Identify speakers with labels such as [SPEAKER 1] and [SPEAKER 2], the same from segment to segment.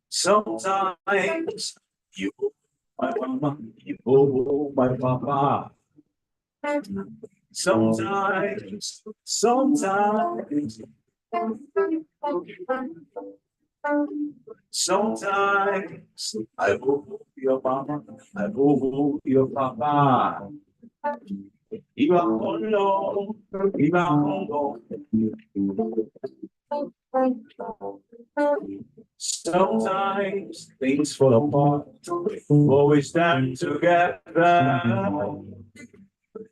[SPEAKER 1] Sometimes you my mama, you my papa. Sometimes I boo your mama, I boo your papa. Iba kono, iba kono. Sometimes things fall apart, but we stand together.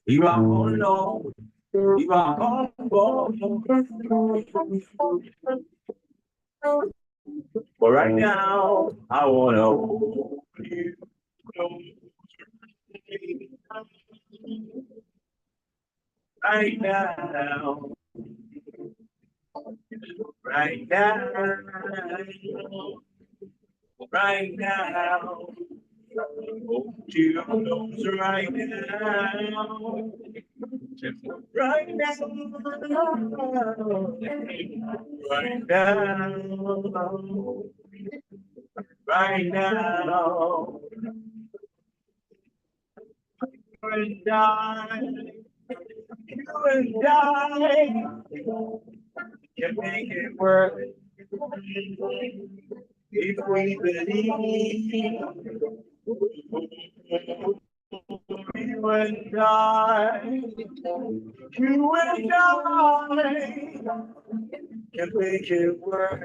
[SPEAKER 1] Iba kono, iba kono. But right now, I wanna hold you. Right now, right now, right now. Hold you close right now. Right now. Right now. Right now. You and I. You and I can make it work if we believe. You and I. You and I can make it work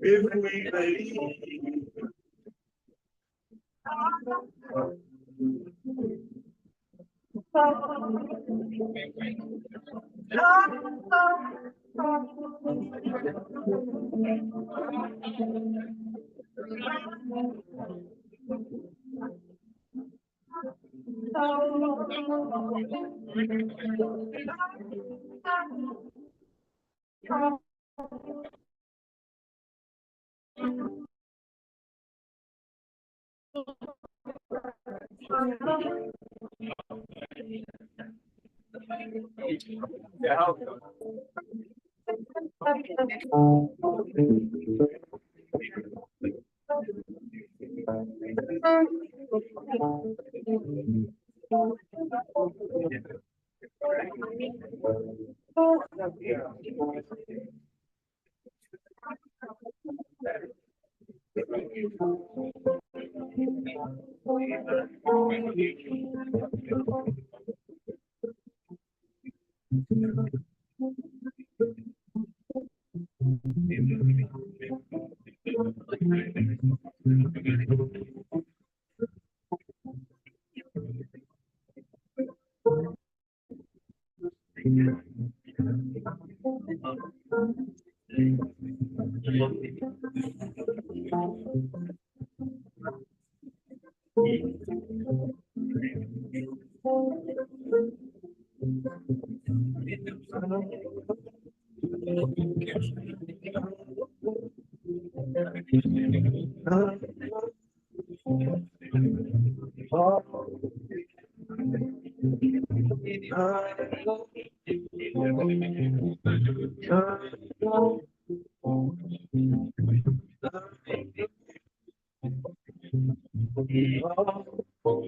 [SPEAKER 1] if we believe. Yeah.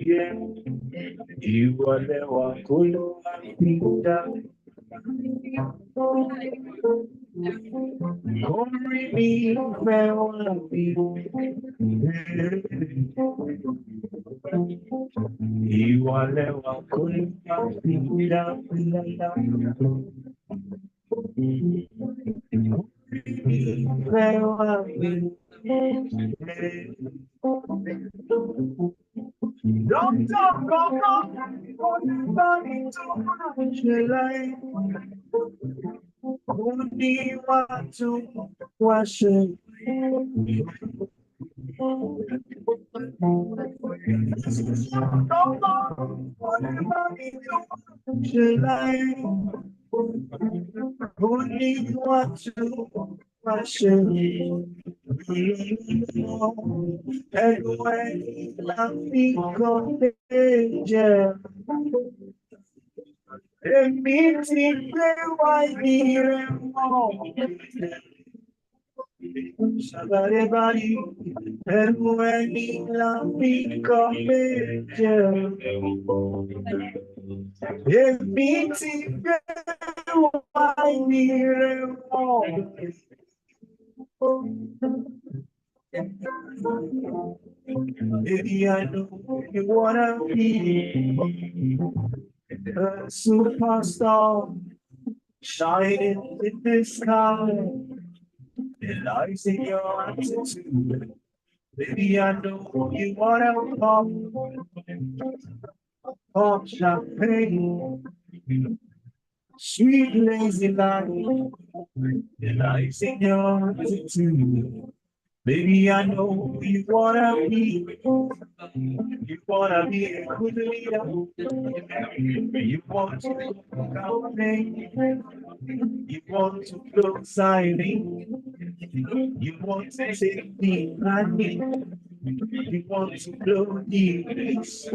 [SPEAKER 1] Yeah, you are the one who Corre mi feo igual le va con don't talk about anybody to like only want to wash it. Only want to wash it. And when I think of danger, it means it will I need more. Everybody, and when he love me, come in, if meeting, why near maybe I know you wanna be a superstar, shining in the sky, and I see your attitude. Baby, I know you wanna pop champagne, sweet lazy life, and I see your attitude. Baby, I know you wanna be a good leader. You want to come me. You want to flow silently. You want to take me money. You want to blow the place.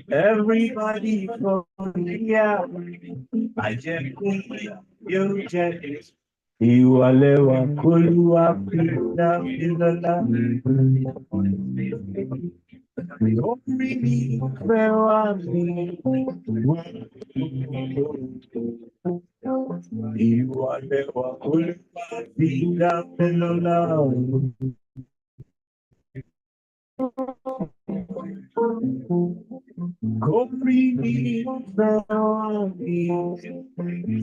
[SPEAKER 1] Everybody from here. I just you just. Iwalewa koluwa fila fila la. Don't really farewell me. Iwalewa koluwa fila fila la. Don't really farewell me.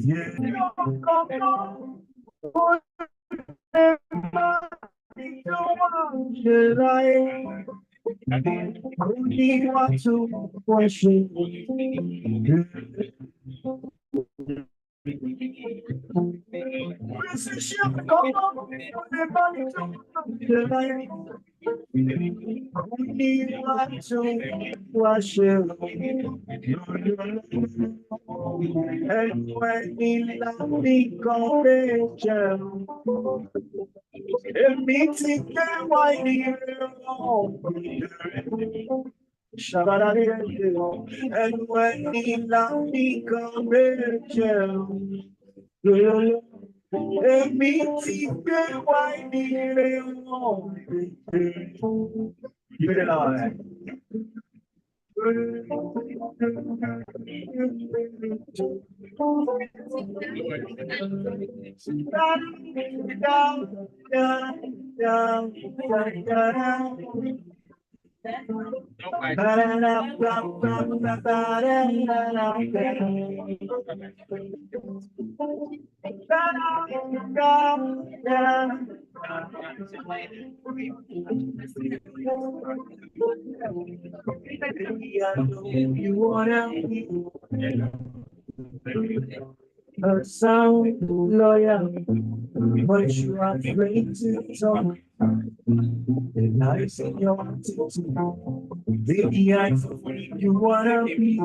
[SPEAKER 1] Yeah. Should I only want to question you? Only want to worship and when we love me, confession. And meeting them, why do you and when we love me, confession. And meeting them, why do you did all you wanna a sound lawyer, but you are afraid to talk. And I see your attitude. Baby, I you wanna be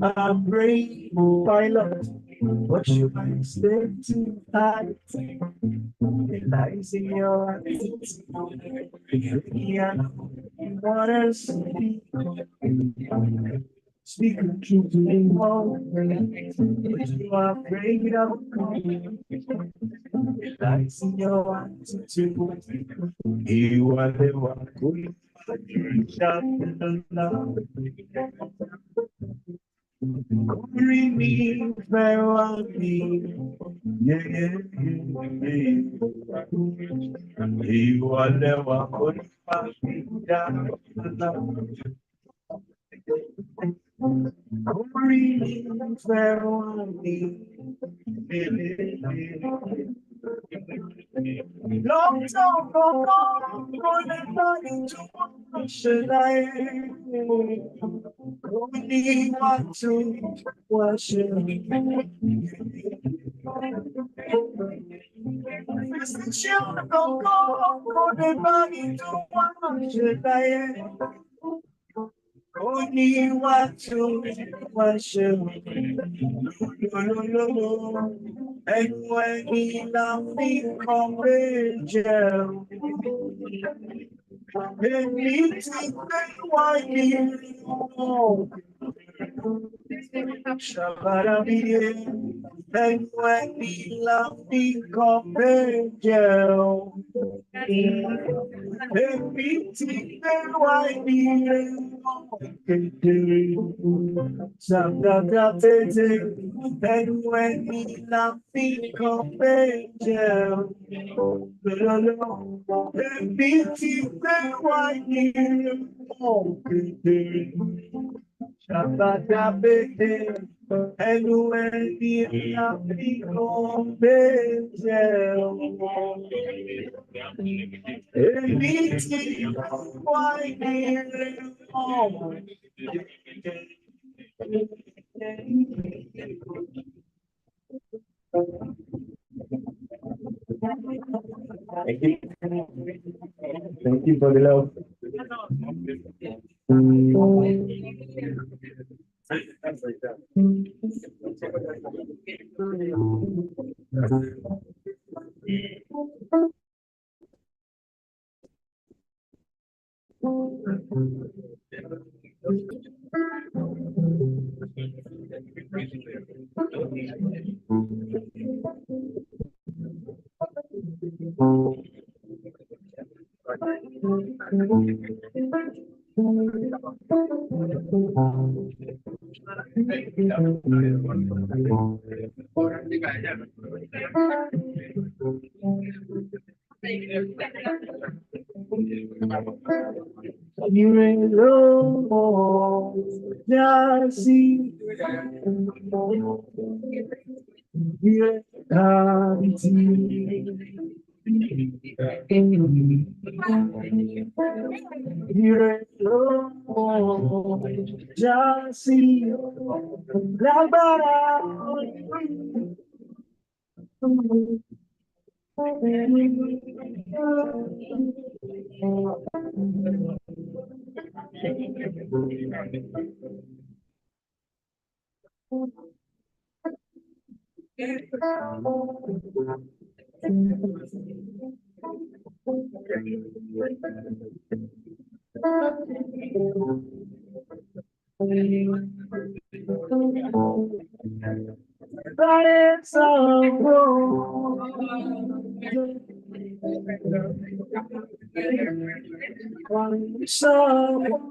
[SPEAKER 1] a brave pilot, but you might stay too high. And I see your attitude. Baby, I know you wanna speak the truth to me, but you are afraid of coming. And I see your attitude. You are the one who shot the love. Bring me farewell me. Yeah, yeah, yeah. You are the one who shot the love. Bring me farewell me. Long time gone, running to should I only want to worship? Mr. Children go, running to worship I only want to worship. And when he loved me, come angel. And he took me while he Shabarabiye, And when we love become angel, everything that I need, and when we love become angel, everything that I need, and when the happy Thank you for the love. You ain't no just see you can't see. You ain't no just see la bara. But it's so so but it's so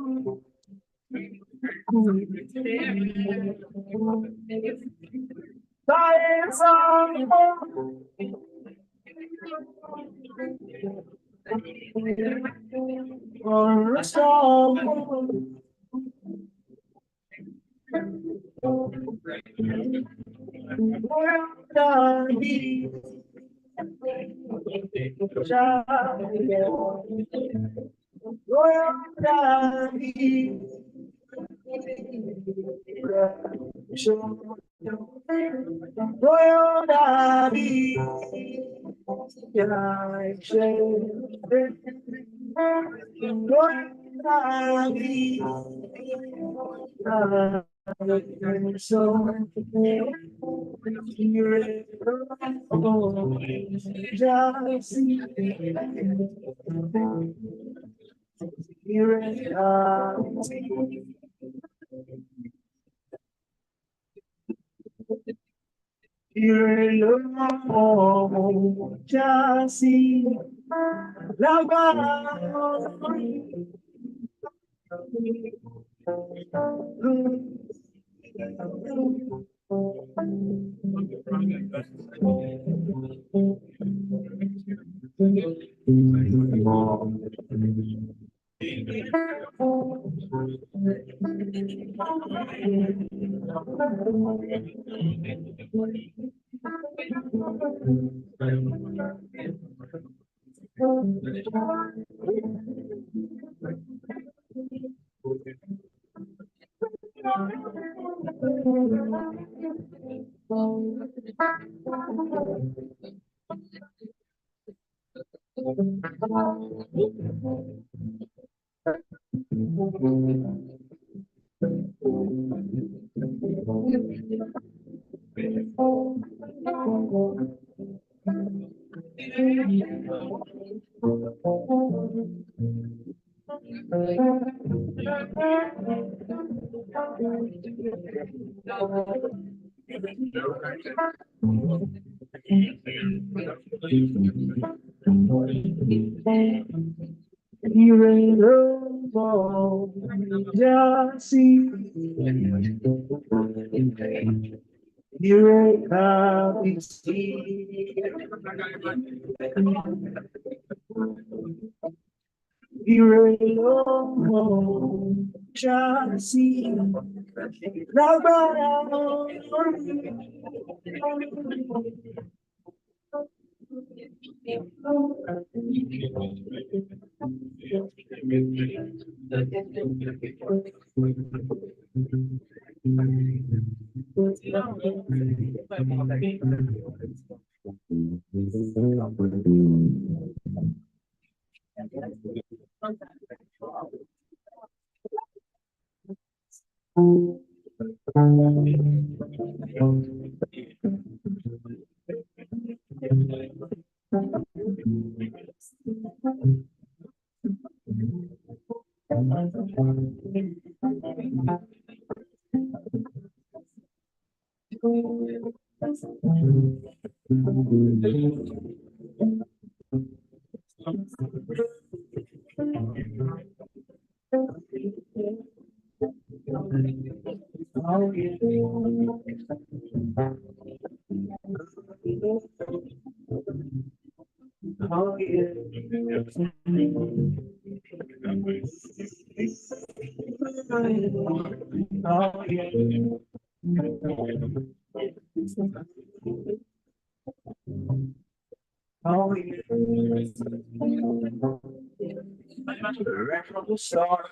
[SPEAKER 1] Right from the start,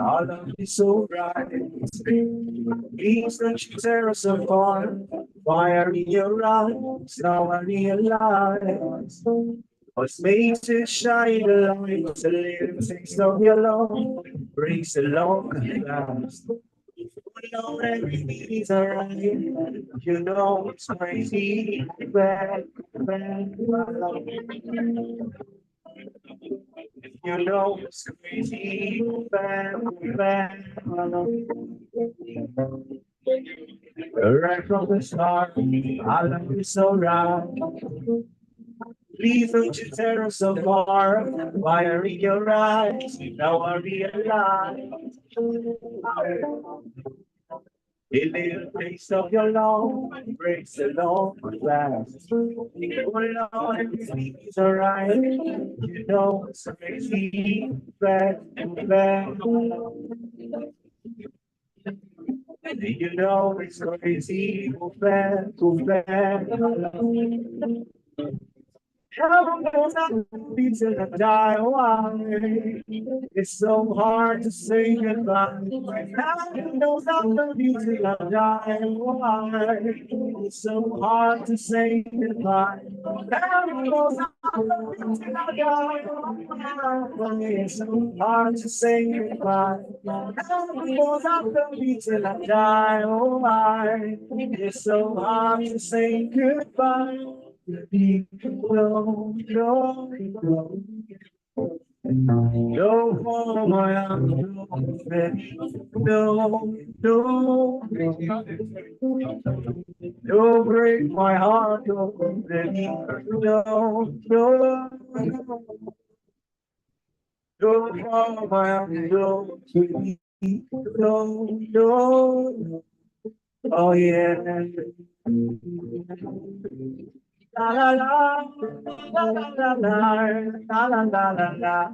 [SPEAKER 1] our love is so bright. Please don't you tear us apart. Fire in your eyes, now I realize. What makes it shine a light, a little taste of your love, brings a long last. You know everything's alright. You know it's crazy, bad, bad. You know it's crazy, bad, bad. Right from the start, I love you so right. Please don't you tear us apart. Fire in your eyes, now I realize. A little taste of your love breaks the long last. Hold on, everything's alright. You know it's crazy, bad, bad. You know it's crazy, bad, bad. Heaven knows I'm till I die. Why? It's so hard to say goodbye. Heaven knows I'm till I die. Why? It's so hard to say goodbye. Heaven knows I'm till I die. Why? It's so hard to say goodbye. Heaven knows I'm till I die. Why? It's so hard to say goodbye. No, no, no, no, for my no, no, don't break my heart, no, no, no, no, for my no, no, no, oh yeah. La la la, la la la la, la la la la la,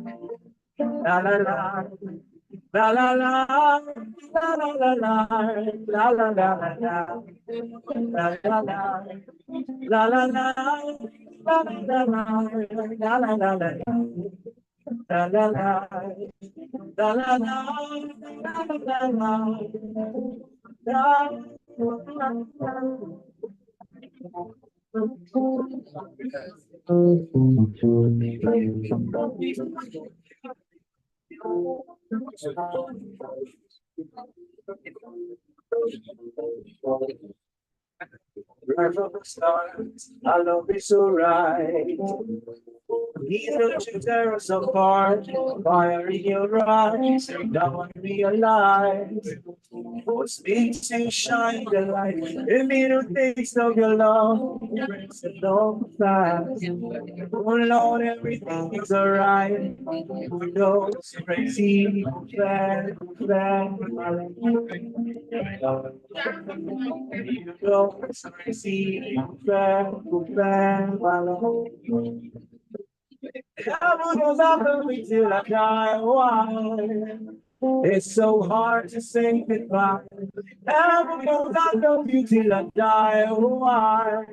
[SPEAKER 1] la la la, la la la, la la la la, la la la la la, la la la, la la la, la la la, la la la la, la la la, la la la, la la la. Right from the start, I love you so right. Please don't you tear us apart. Fire in your eyes. Now I realize what makes you shine the light. The little things of your love. Brings a long fast. Oh Lord, everything is alright. We know it's crazy. Fair, fair. You know it's crazy. Fair, fair. Heaven was after me till I die. Why? It's so hard to say goodbye. Heaven knows I love you till I die. Why?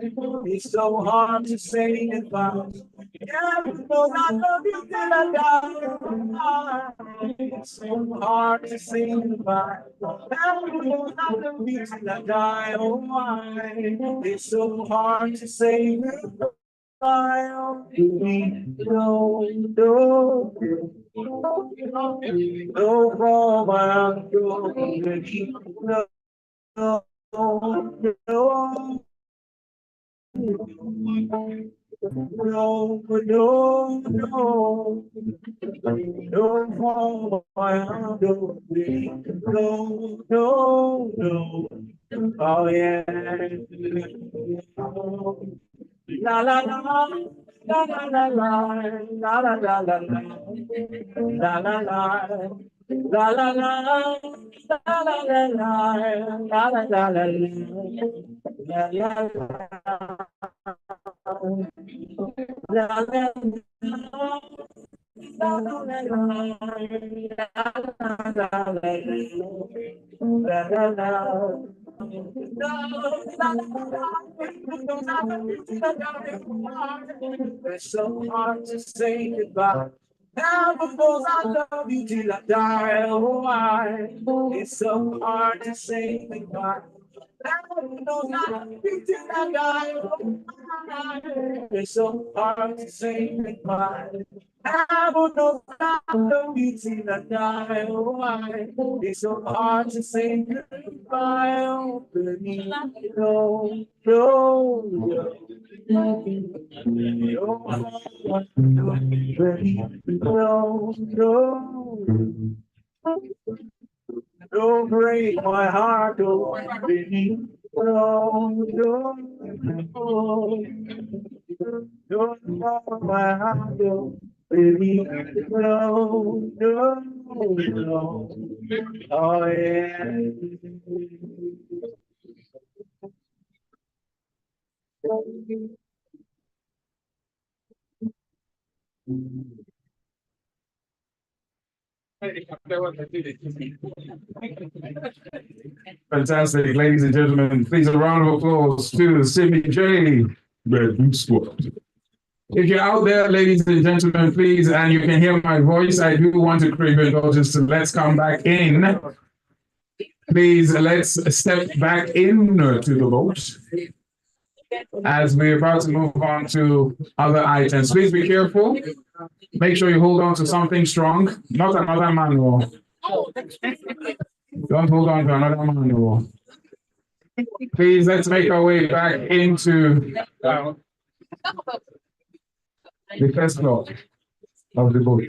[SPEAKER 1] It's so hard to say goodbye. Heaven knows I love you till I die. Why? It's so hard to say goodbye. Heaven knows I love you till I die. Why? It's so hard to say goodbye. No, no, no, for my no, no, no, no, no, no, for my no, no, no, oh yeah. La la la la la la la la la la la la la la la. La la la la la la la la la la la it's so hard to say goodbye. Now because I love you till I die. Oh, why? It's so hard to say goodbye. Now because I love you till I die. Oh, why? It's so hard to say goodbye. Now because I love you till I die. Oh, why? It's so hard to say goodbye. Oh, baby, no, no, no. No, no, don't break my heart, oh, baby. No, no, no, don't break my heart, oh, baby. No, no, no. Oh, yeah.
[SPEAKER 2] Fantastic, ladies and gentlemen. Please a round of applause to Simi J. Red Boot Squad. If you're out there, ladies and gentlemen, please, and you can hear my voice, I do want to crave your indulgence to let's come back in. Please, let's step back in to the boat as we're about to move on to other items. Please be careful. Make sure you hold on to something strong, not another manual. Don't hold on to another manual. Please, let's make our way back into the first floor of the boat.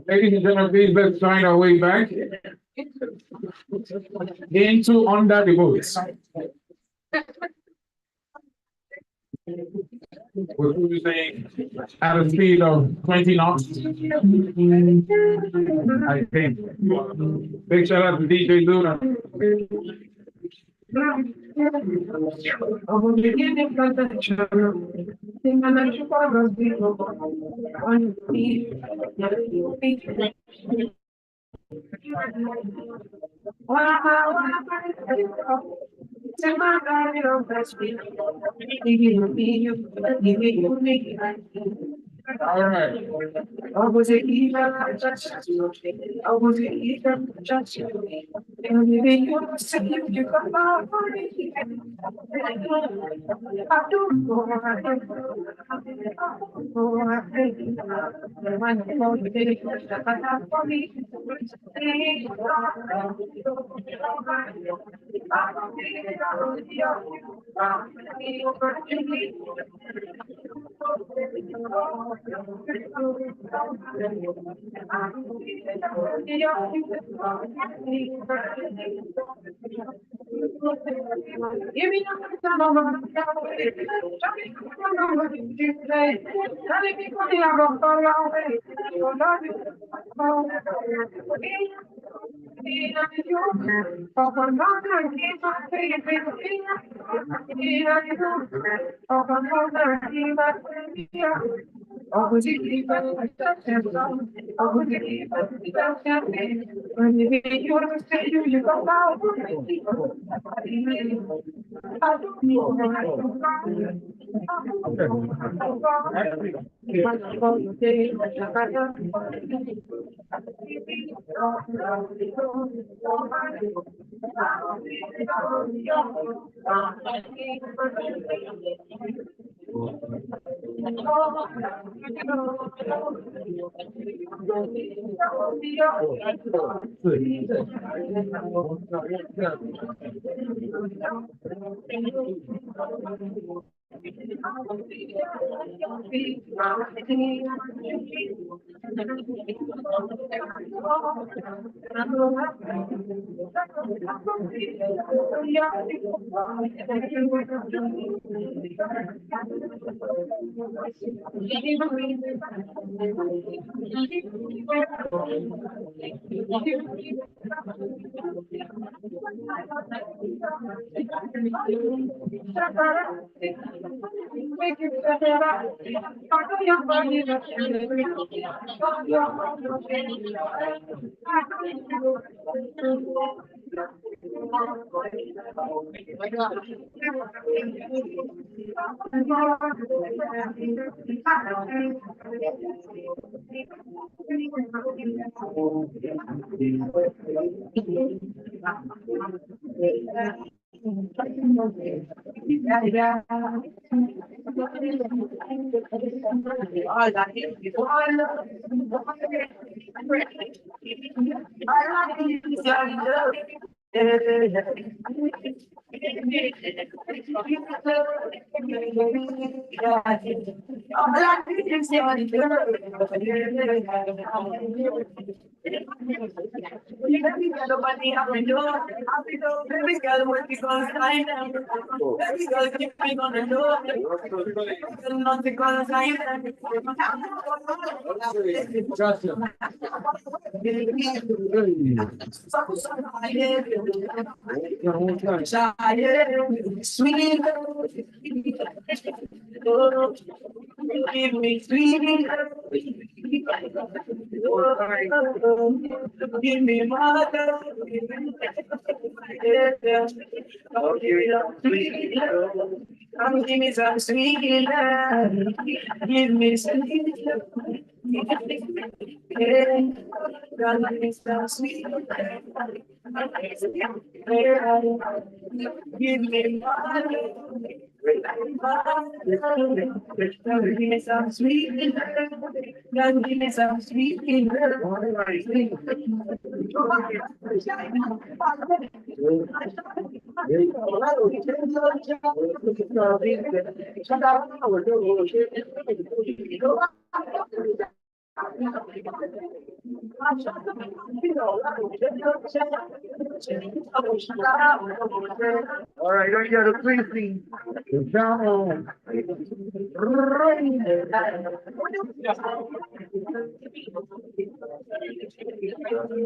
[SPEAKER 2] Ladies and gentlemen, please let's find our way back into under the boat. We're cruising at a speed of 20 knots. I think. Big shout out to DJ Luna. All right.
[SPEAKER 1] I was a even I was a even just and maybe you say you got my money. I don't know. I don't Give me some of sweet, give me sweet, give me mother, oh, give me some sweet love. Come give me some sweet love. Give me sweet love. Come give me some sweet love. Give me mother. Give me some sweet love. Give me some sweet All right, don't get a please. Down.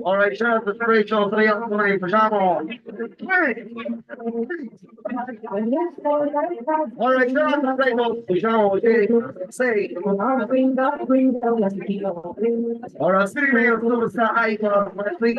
[SPEAKER 1] All right, shout out to Rachel, 3 up 3, pajama. All right, shout out to Rachel, pajama, okay? Say. All right, city mayor, superstar icon, please.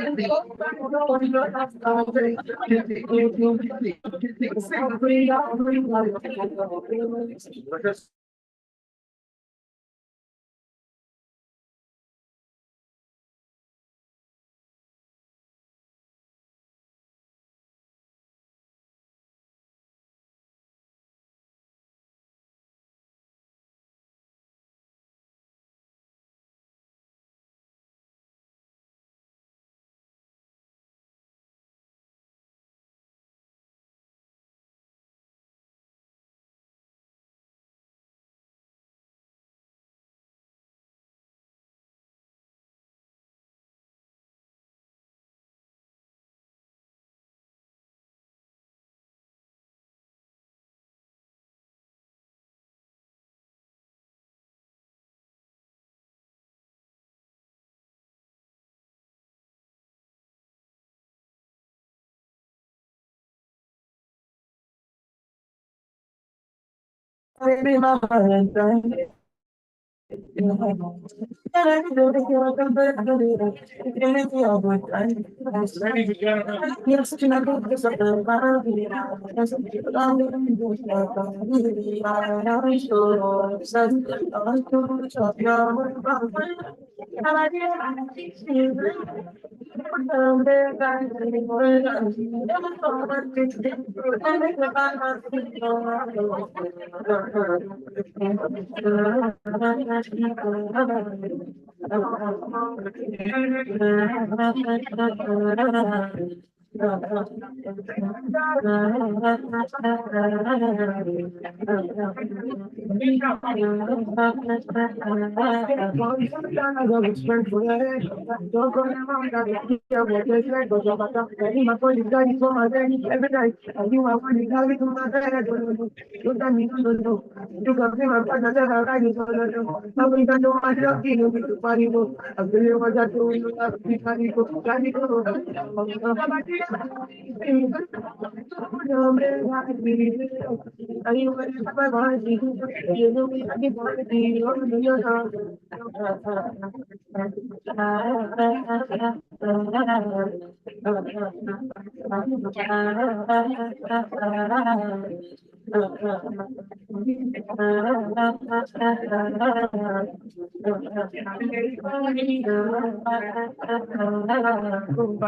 [SPEAKER 1] Baby, my Valentine.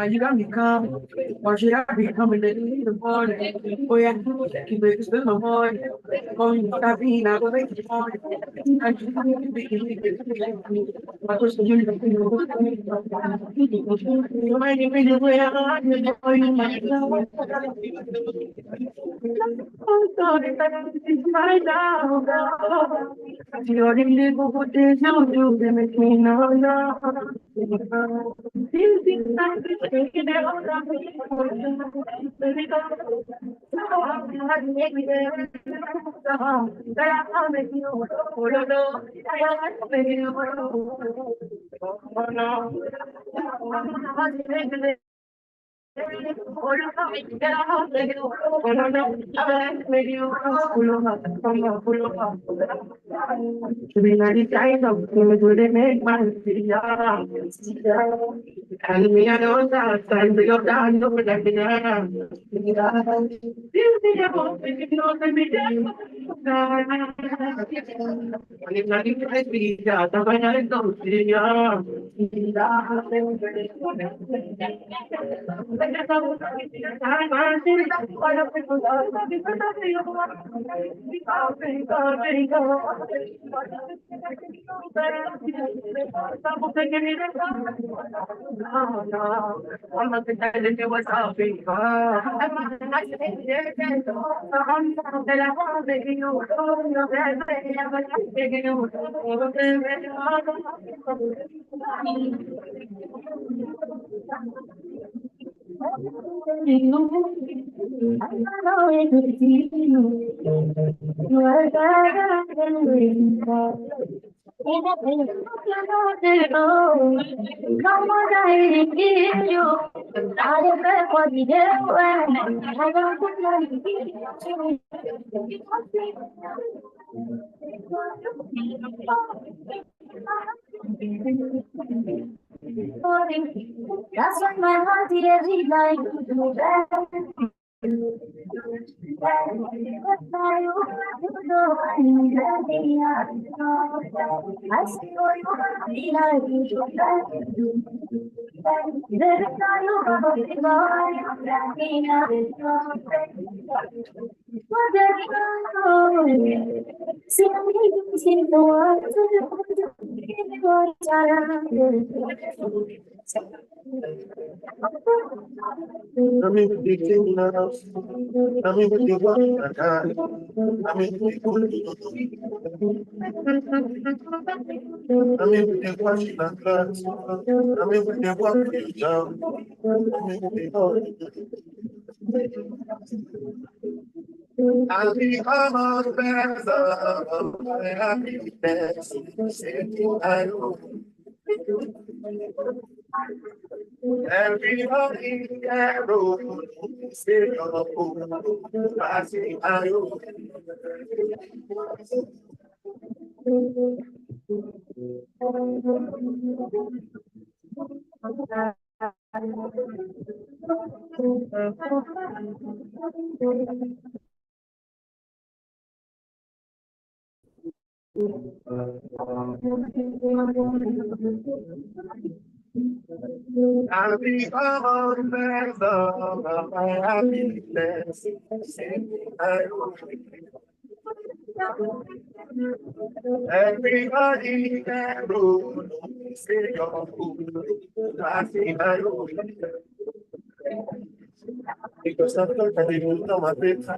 [SPEAKER 1] You got me calm, or should I be coming in the morning? Oh, yeah, keep it still the morning. Oh, you got me, I go make the morning. I just want to be my person, you know, you might be the way I'm you might know. Oh, God, it's right now. You're in the book, there's no do, they make me know, no. This is not the taking out of me. To be like kind of things would make my and me I don't have time to go down no like no, I'm not telling you what's up. That's what my heart did every night. I mean, the thing now. I mean, the one I got. I mean, the I mean, the washing and clothes. I mean, the work for your job. I mean, I'll become a better of my happiness. I know. Everybody arrow, say passing arrow. I'll be all of my happiness. Everybody arrow, say passing arrow. Because I thought I didn't know my bit,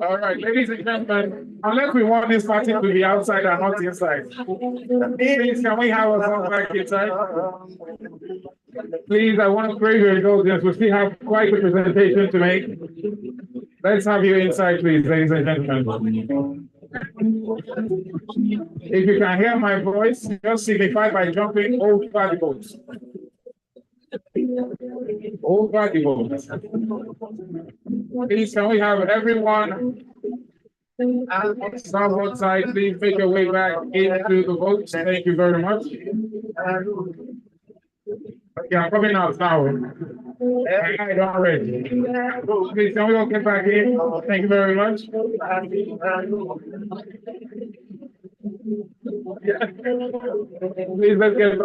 [SPEAKER 2] All right, ladies and gentlemen, unless we want this party to be outside and not inside, please can we have us all back inside? Please, I want to pray your indulgence. We still have quite a presentation to make. Let's have you inside, please, ladies and gentlemen. If you can hear my voice, just signify by jumping over the boat. Over the boat. Please, can we have everyone on starboard side, please make your way back into the boat. Thank you very much. Okay, I'm coming out now. Alright, already. Please, can we all get back in? Thank you very much. Please, let's get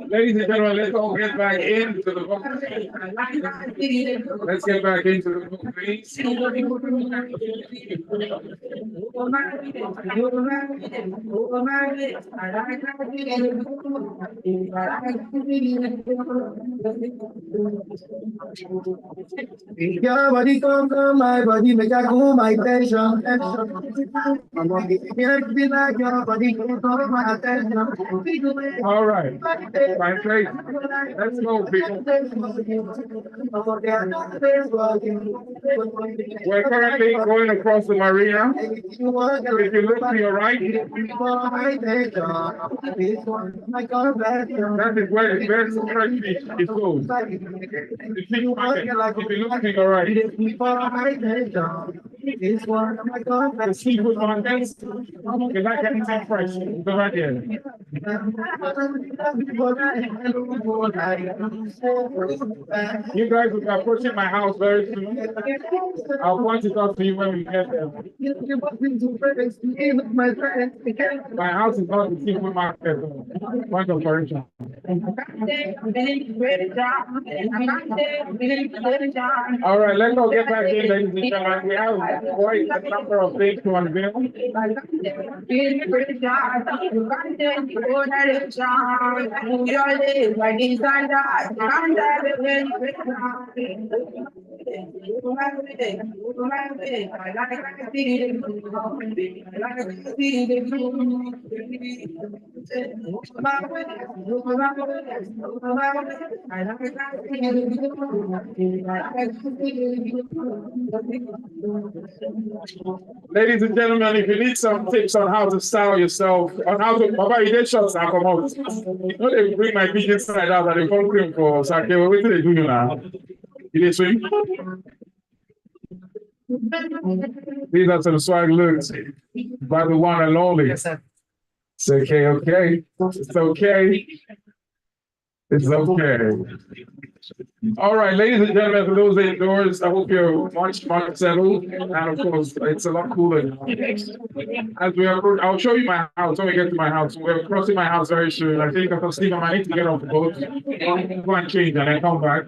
[SPEAKER 2] Ladies and gentlemen, let's all get back into the boat. Let's get back into the boat, please.
[SPEAKER 1] Your body come, my body make a go my tension. I'm gonna give you
[SPEAKER 2] All right. My place. Let's go, people. We're currently going across the marina. If you look to your right, that is where the best fresh fish is sold. The fish market. If you look to your right, the seafood market. If I can eat fresh, go right there. You guys will be approaching my house very soon. I'll point it out to you when we get there. My house is not the seafood market. Point of correction. All right, let's go get back in, ladies and gentlemen. We have quite a number of things to unveil. Ladies and gentlemen, if you need some tips on how to style yourself, on how to, Baba, you get shots and come out. You know, they bring my pigeon side out and they come cream for sake. What do they do now? You they swim? These are some swag looks by the one and only. Yes, sir. It's okay, okay. It's okay. It's okay. All right, ladies and gentlemen, for those indoors, I hope you're much settled. And of course, it's a lot cooler now. As we approach, I'll show you my house when we get to my house. We're crossing my house very soon. I think I'll Steve, I need to get off the boat, go and change, and then come back.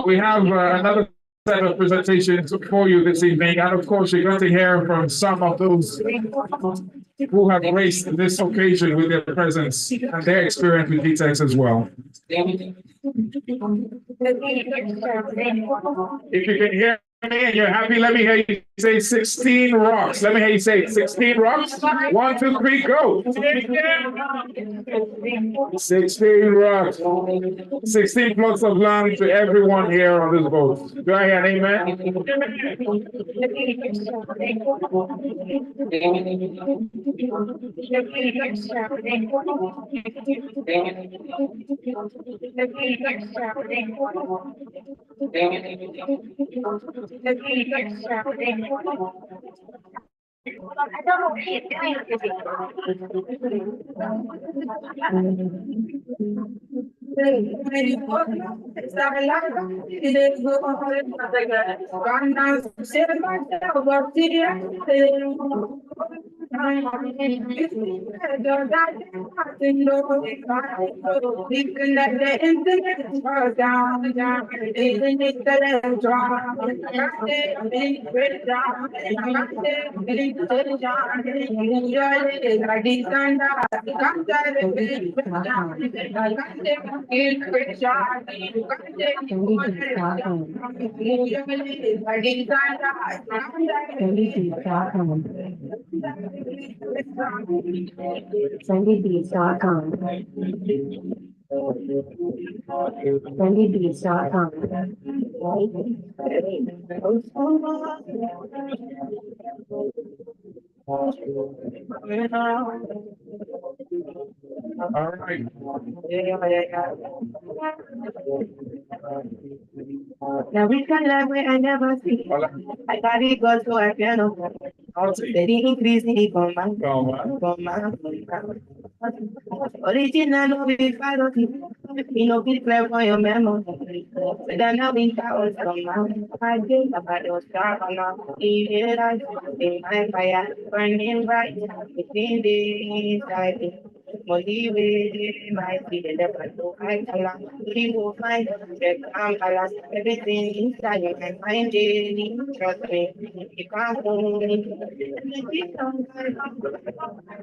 [SPEAKER 2] We have another set of presentations for you this evening, and of course, you're going to hear from some of those who have graced this occasion with their presence and their experience with GText as well. If you can hear me and you're happy, let me hear you say 16 rocks. Let me hear you say 16 rocks. 1, 2, 3, go. 16 rocks. 16 plots of land to everyone here on this boat. Do I hear an amen?
[SPEAKER 3] I don't know what he's SendyBeats.com. SendyBeats.com.
[SPEAKER 2] All right.
[SPEAKER 3] Now we can love where I never see. I got it go so I can steady increase the command. Original no be follow you know be clear for your memory. But then now we can come out. I think about your star now. Even I in my fire burning bright within the inside. Molly with my feet and the battle I allow you will find the calm balance everything inside you can find it. Trust me, you can't hold me.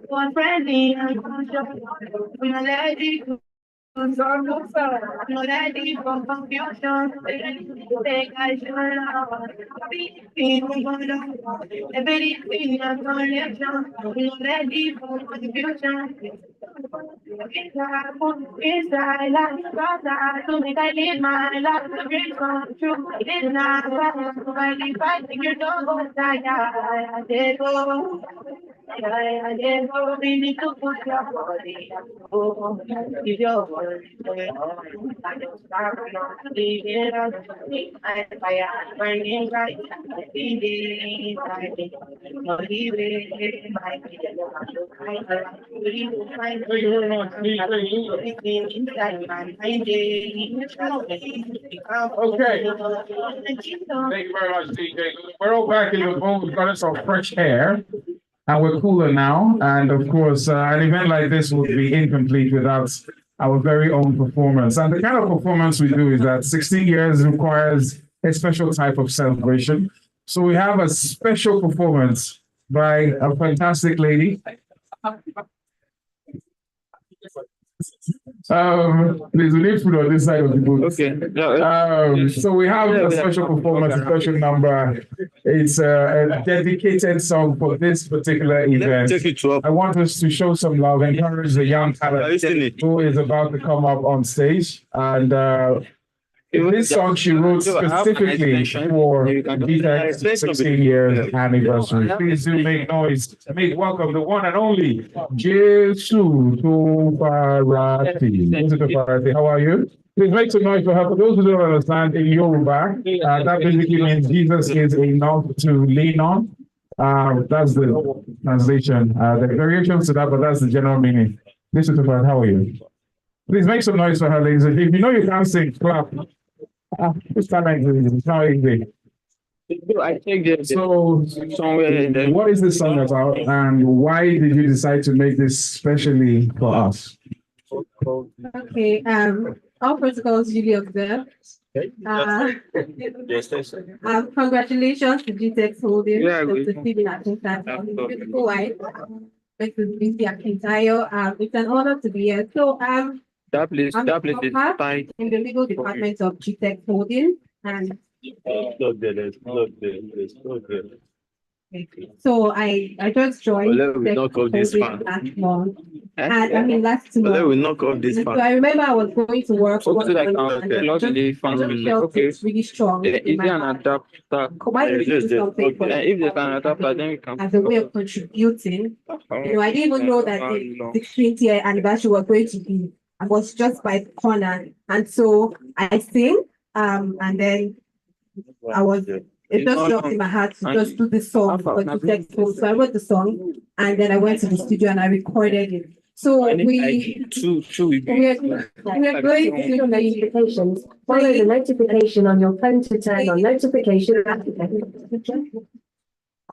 [SPEAKER 3] One friendly and I'm let it go. No ready for confusion. Take I should love. Everything I'm connection. No ready for confusion. It's I like brother to make I live my life. The dream come true. It's not right. If I think you don't go die, I did go. I did go. We need to put your body. Oh, if your body. I don't stop. Leave it out. I fire burning right. Leave it. No, leave it. My
[SPEAKER 2] Okay. Thank you very much, DJ. We're all back in the room. We've got some fresh air, and we're cooler now. And of course, an event like this would be incomplete without our very own performance. And the kind of performance we do is that 16 years requires a special type of celebration. So we have a special performance by a fantastic lady. Please, we need food on this side of the booth. Okay. So we have a special performance, a special number. It's a dedicated song for this particular event. I want us to show some love, encourage the young talent who is about to come up on stage. And this song she wrote specifically for GText 16 years anniversary. Please do make noise. Make welcome the one and only Jesu Tofarati. How are you? Please make some noise for her. For those who don't understand, in Yoruba, that basically means Jesus is enough to lean on. That's the translation. There are variations to that, but that's the general meaning. Jesu Tofarati, how are you? Please make some noise for her, ladies. If you know you can't sing, clap. It's not easy. It's not easy.
[SPEAKER 4] I think that
[SPEAKER 2] So,
[SPEAKER 4] somewhere in there.
[SPEAKER 2] what is this song about, and why did you decide to make this specially for us?
[SPEAKER 5] Okay, all protocols duly observed. Congratulations to GText Holdings for succeeding at beautiful wife, Mrs. Bisi Akintayo. It's an honor to be here. So, I'm in the legal department of GText Holdings, and so I just joined last month. And I mean last 2 months. So I remember I was going to work. It's really strong.
[SPEAKER 4] Is there an adapter?
[SPEAKER 5] Why did you do something for
[SPEAKER 4] If there's an adapter, then we can.
[SPEAKER 5] as a way of contributing? I didn't even know that the 16th year anniversary was going to be. I was just by the corner, and so I sing, and then it just dropped in my heart to just do this song for GText Holdings. So I wrote the song, and then I went to the studio and I recorded it. So we are going to do notifications.
[SPEAKER 6] Follow the notification on your phone to turn on notification application.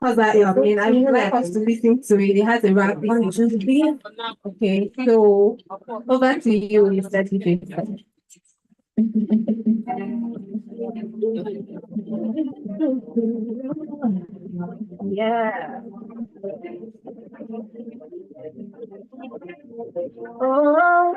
[SPEAKER 5] Because I mean, I would like us to listen to it. It has a rap. Okay, so over to you, Mr. DJ.
[SPEAKER 3] Yeah. Oh.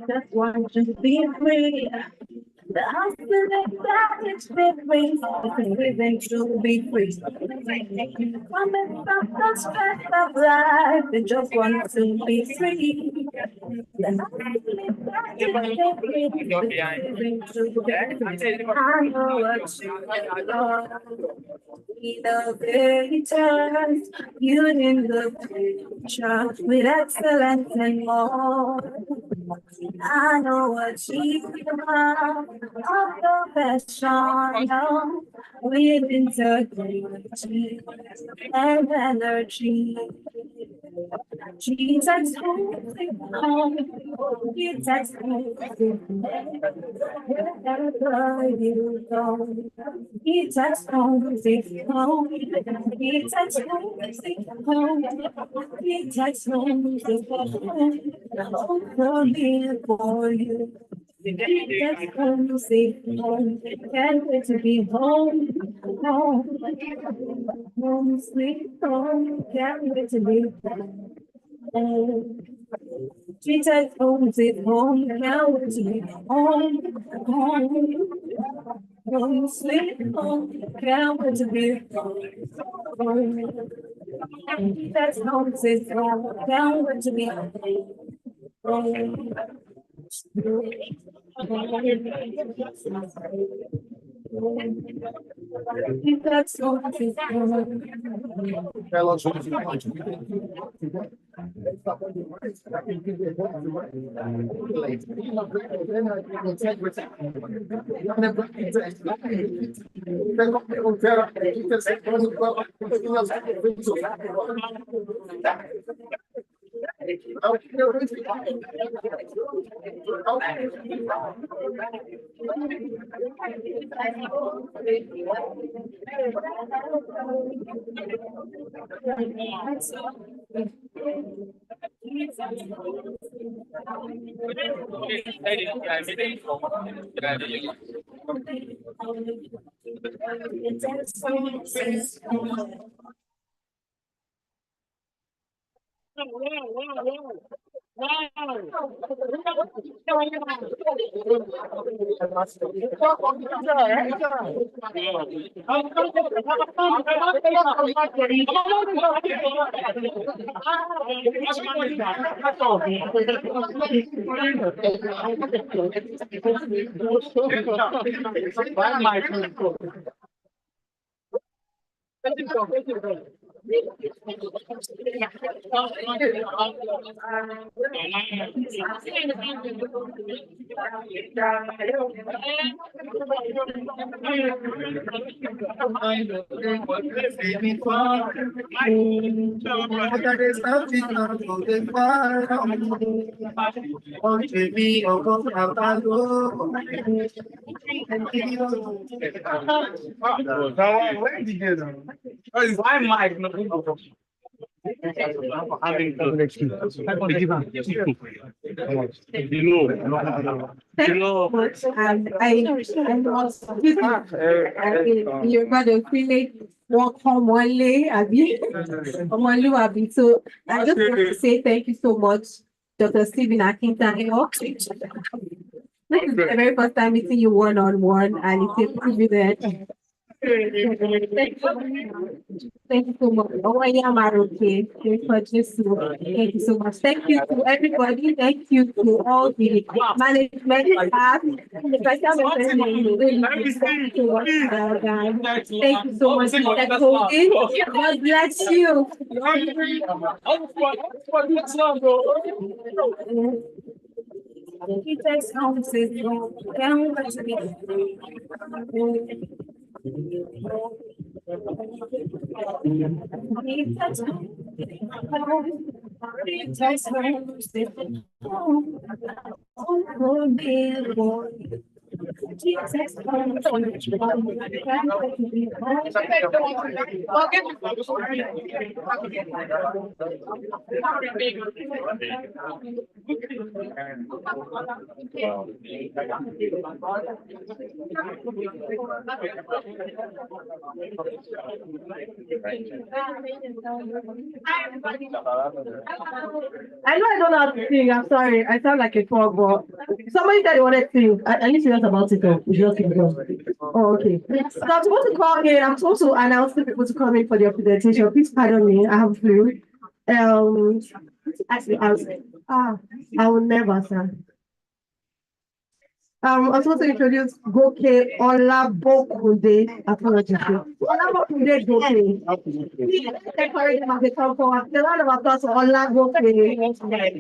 [SPEAKER 3] Just want to be free. The husband that experience is living to be free. Coming from the stress of life, they just want to be free. The husband that experience is living to be free. I know what you are. The very turns you in the picture with excellence and more. I know what you are, all professional with integrity and energy.
[SPEAKER 6] GText Holdings, GText Holdings, wherever you go. GText Holdings, GText Holdings, GText Holdings, coming for you. GText Holdings, can't wait to be home, home, home, sweet home, can't wait to be home. GText Holdings, home, can't wait to be home, home, home, sweet home, can't wait to be home. GText Holdings, home, can't wait to be home. That's all.
[SPEAKER 5] Thank you so much. And I was you're going to create one come one lay, Abby. So I just want to say thank you so much, Dr. Stephen Akintayo. This is the very first time meeting you one-on-one, and it's a privilege. Thank you so much. Oh, I am okay. Thank you so much. Thank you to everybody. Thank you to all the management staff. Thank you so much, Mr. Holding. God bless you.
[SPEAKER 6] GText Holdings, can't wait to be
[SPEAKER 3] I know I don't know how to sing. I'm sorry. I sound like a frog, but somebody said they wanted to sing. Are you serious about it? Though? You just keep going. Oh, okay. So I'm supposed to call in. I'm supposed to announce the people to come in for their presentation. Please pardon me. I have flu. Actually, I will never, sir.
[SPEAKER 5] I'm supposed to introduce Goke Olabokunde. Apologies. Olabokunde Goke. Please encourage him as a come forward. The round of applause for Olabokunde.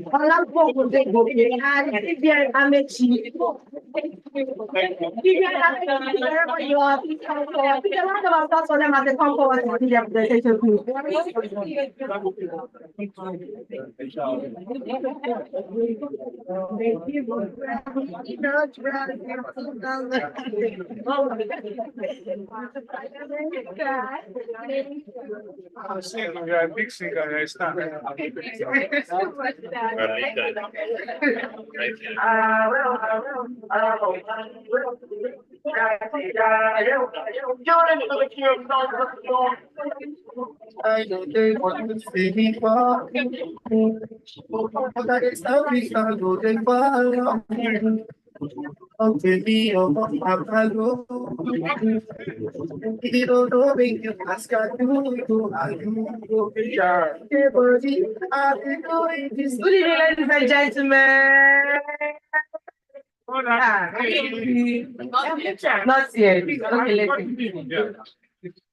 [SPEAKER 5] Olabokunde Goke. And Vivian Amechi. Vivian Amechi, wherever you are, please come forward. The round of applause for them as they come forward to their presentation, please.
[SPEAKER 1] You're a big singer, I stand. I know they want to see me fall. But it's not because they fall. Oh, baby, oh, I go. You don't know me, you ask I do. I do. Yeah, body, I've been doing this.
[SPEAKER 3] Good evening, ladies and gentlemen. Not yet. Okay, listen.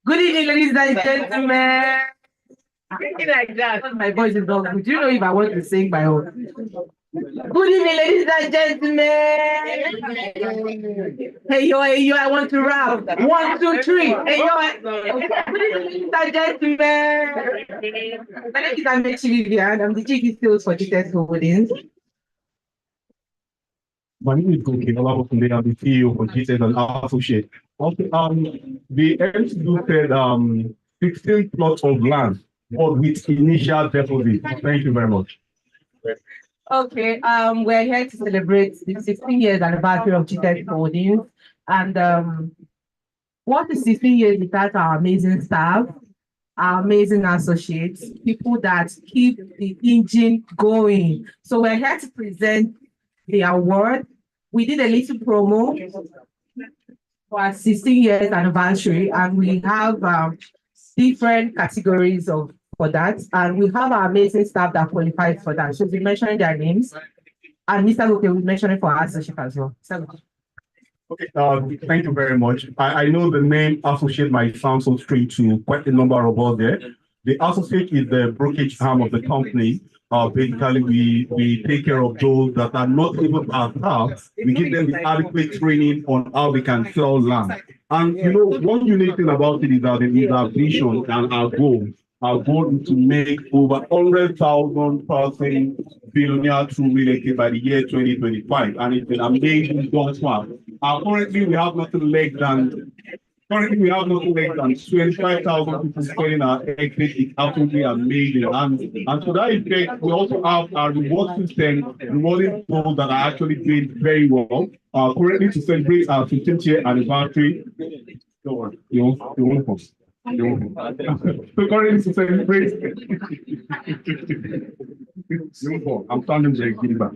[SPEAKER 3] Good evening, ladies and gentlemen. Thinking like that. My voice is not good. Do you know if I want to sing my own? Good evening, ladies and gentlemen. Hey yo, I want to rap. 1, 2, 3. Hey yo, good evening, ladies and gentlemen. My name is Amechi Vivian. I'm the GText sales for GText Holdings.
[SPEAKER 7] My name is Goke Olabokunde. I'm the CEO for GText and Associate. Okay, the MC said 16 plots of land, but with initial deposit. Thank you very much.
[SPEAKER 3] Okay, we're here to celebrate the 16 years anniversary of GText Holdings. And what is 16 years without our amazing staff, our amazing associates, people that keep the engine going. So we're here to present the award. We did a little promo for our 16 years anniversary, and we have different categories for that. And we have our amazing staff that qualifies for that. So we'll be mentioning their names. And Mr. Luke will be mentioning for our associate as well.
[SPEAKER 7] Okay, thank you very much. I know the name associate might sound so strange to quite a number of us there. The associate is the brokerage arm of the company. Basically, we take care of those that are not able to staff. We give them the adequate training on how they can sell land. And you know, one unique thing about it is that it is our vision and our goal. Our goal is to make over 100,000 person billionaire through real estate by the year 2025. And it's an amazing thus far. Currently, we have nothing less than 25,000 people spending our exit. It's absolutely amazing. And to that effect, we also have our reward system, rewarding those that are actually doing very well. Currently, to celebrate our 15th year anniversary. Go on. You want to post? So currently to celebrate. I'm standing there, give it back.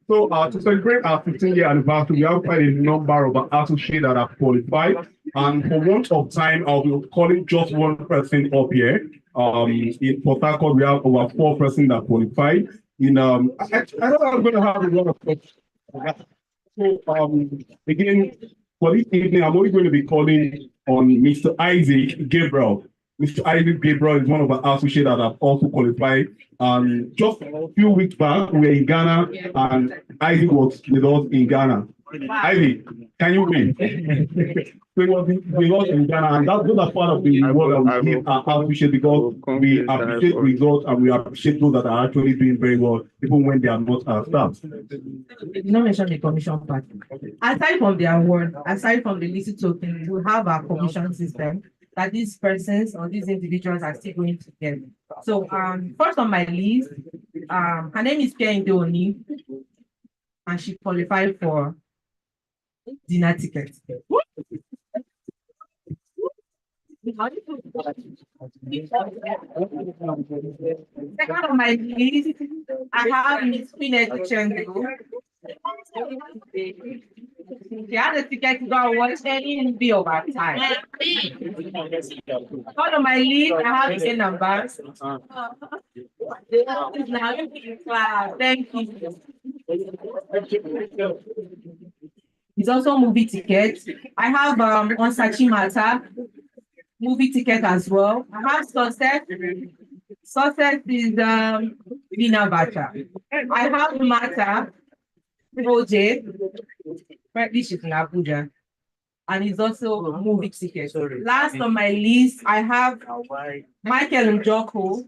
[SPEAKER 7] So to celebrate our 15-year anniversary, we have quite a number of associates that are qualified. And for want of time, I'll be calling just one person up here. In Port Harcourt, we have over 4 persons that qualified. I don't know I'm going to have a lot of questions. So again, for this evening, I'm only going to be calling on Mr. Isaac Gabriel. Mr. Isaac Gabriel is one of our associates that have also qualified. Just a few weeks back, we were in Ghana, and Isaac was with us in Ghana. Isaac, can you win? So he was with us in Ghana, and those are part of the reward that we give our associates because we appreciate results and we appreciate those that are actually doing very well, even when they are not our staff.
[SPEAKER 3] You not mention the commission part. Aside from the award, aside from the little token, we have our commission system that these persons or these individuals are still going to get. So first on my list, her name is Pierre Indeoni, and she qualified for dinner ticket. Second on my list, I have Miss Queen Chengu. She had a ticket to go and watch any movie of our time. Third on my list, I have the numbers. Thank you. It's also movie tickets. I have on Sachimata movie ticket as well. I have Success. Success is dinner voucher. I have Mata project. Currently she's in Abuja. And it's also movie ticket. Last on my list, I have Michael Njoko,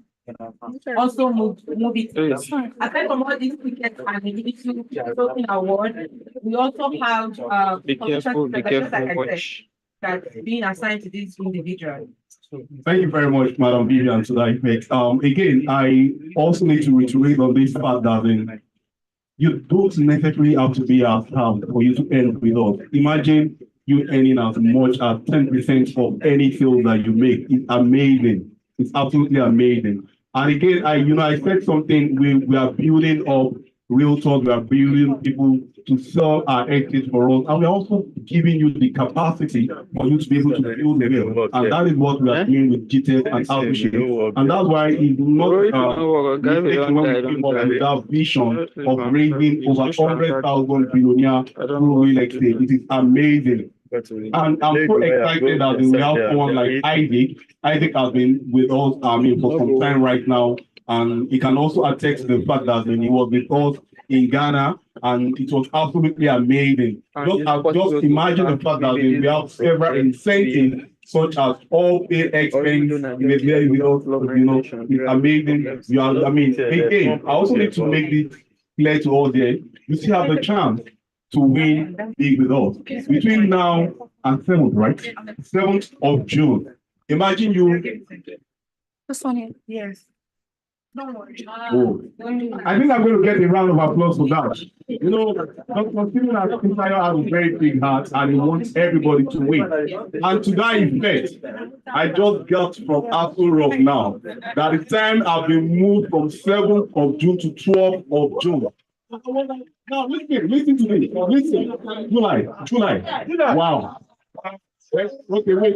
[SPEAKER 3] also movie tickets. Aside from all these tickets and the issue token award, we also have
[SPEAKER 4] Be careful,
[SPEAKER 3] like I said,
[SPEAKER 4] watch.
[SPEAKER 3] that's being assigned to this individual.
[SPEAKER 7] Thank you very much, Madam Vivian, to that effect. Again, I also need to reiterate on this fact that you don't necessarily have to be at town for you to earn with us. Imagine you earning as much as 10% of any sale that you make. It's amazing. It's absolutely amazing. And again, I said something, we are building up real talk, we are building people to sell our exits for us, and we're also giving you the capacity for you to be able to build the deal. And that is what we are doing with GText and Outreach. And that's why it's not that vision of raising over 100,000 billionaire through real estate. It is amazing. And I'm so excited that we have someone like Isaac. Isaac has been with us, for some time right now. And he can also attest to the fact that he was with us in Ghana, and it was absolutely amazing. Just imagine the fact that we have several incentives, such as all paid expense, it's amazing. Again, I also need to make this clear to all there. You still have the chance to win big with us between now and 7th, right? 7th of June. Imagine you.
[SPEAKER 6] This one here.
[SPEAKER 3] Yes.
[SPEAKER 7] Oh, I think I'm going to get a round of applause for that. Dr. Stephen has a very big heart and he wants everybody to win. And to that effect, I just got from Apple Rock now that the time I've been moved from 7th of June to 12th of June. Now listen to me. Listen. July. Wow. Okay, wait.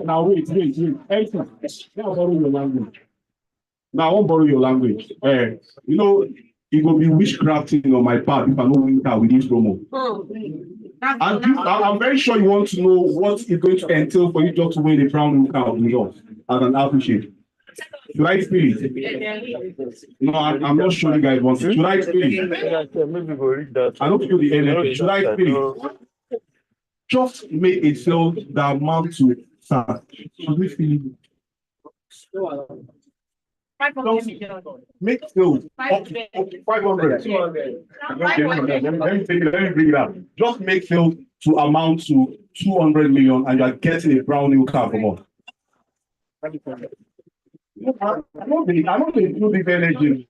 [SPEAKER 7] Excellent. Now borrow your language. Now I won't borrow your language. It will be witchcrafting on my part if I don't win that with this promo. And I'm very sure you want to know what it's going to entail for you just to win the crown card with us as an appreciate. Should I spill it? No, I'm not sure you guys want it. Should I spill it? I don't feel the energy. Should I spill it? Just make a sale that amounts to that. Should we spill it? Make sales 500. Let me bring it up. Just make sales to amount to 200 million, and you are getting a brand new car from us. I don't include this energy.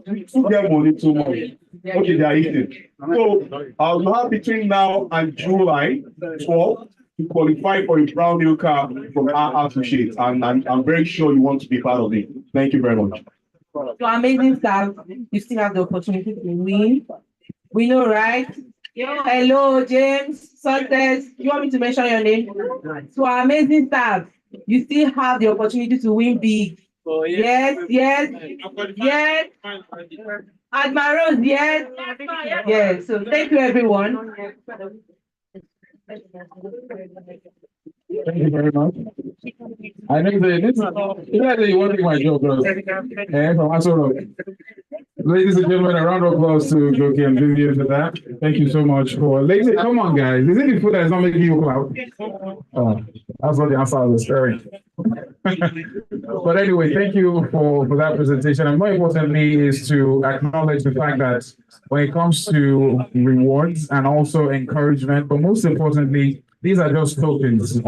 [SPEAKER 7] We took their money too much. Okay, they are eating. So I'll have between now and July 12th to qualify for a brand new car from our associates, and I'm very sure you want to be part of it. Thank you very much.
[SPEAKER 3] So amazing staff, you still have the opportunity to win. We know, right? Hello, James, Success. You want me to mention your name? So amazing staff, you still have the opportunity to win big. Yes. Admirals, yes. Yes. So thank you, everyone.
[SPEAKER 2] Thank you very much. I know that you want to do my job, bro. From Asoro. Ladies and gentlemen, a round of applause to Goki and Vivian for that. Thank you so much for. Ladies, come on, guys. Is it the food that's not making you clap? Oh, that's what the answer was staring. But anyway, thank you for that presentation. And more importantly is to acknowledge the fact that when it comes to rewards and also encouragement, but most importantly, these are just tokens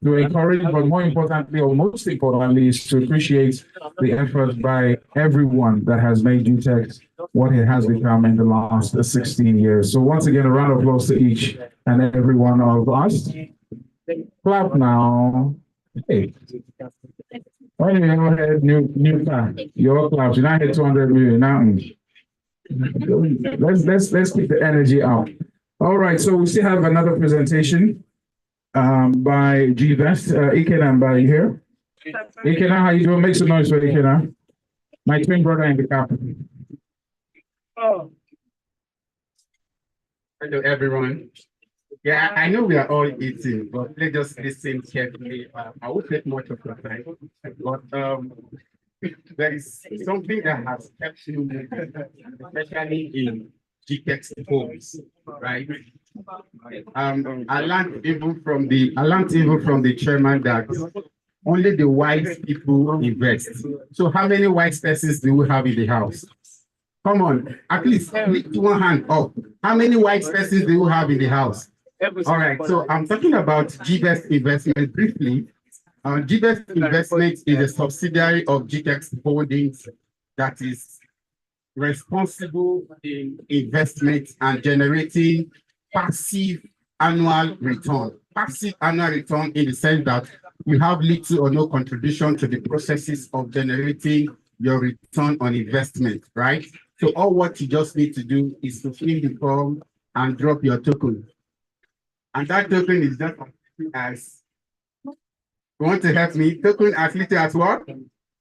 [SPEAKER 2] to encourage, but more importantly, or most importantly, is to appreciate the effort by everyone that has made GText what it has become in the last 16 years. So once again, a round of applause to each and every one of us. Clap now. Hey. Why do you go ahead, new car? Your claps. You're not hit 200 million now. Let's keep the energy out. All right, so we still have another presentation by GText. Ikena by here. Ikena, how you doing? Make some noise for Ikena. My twin brother in the car.
[SPEAKER 8] Hello, everyone. Yeah, I know we are all eating, but let's just listen carefully. I won't take much of your time, but there is something that has kept you moving, especially in GText Holdings, right? I learned even from the chairman that only the wise people invest. So how many wise persons do we have in the house? Come on, at least lift one hand up. How many wise persons do you have in the house? All right, so I'm talking about GText Investment briefly. GText Investment is a subsidiary of GText Holdings that is responsible in investment and generating passive annual return. Passive annual return in the sense that you have little or no contribution to the processes of generating your return on investment, right? So all what you just need to do is to fill the form and drop your token. And that token is just as, you want to help me? Token as little as what?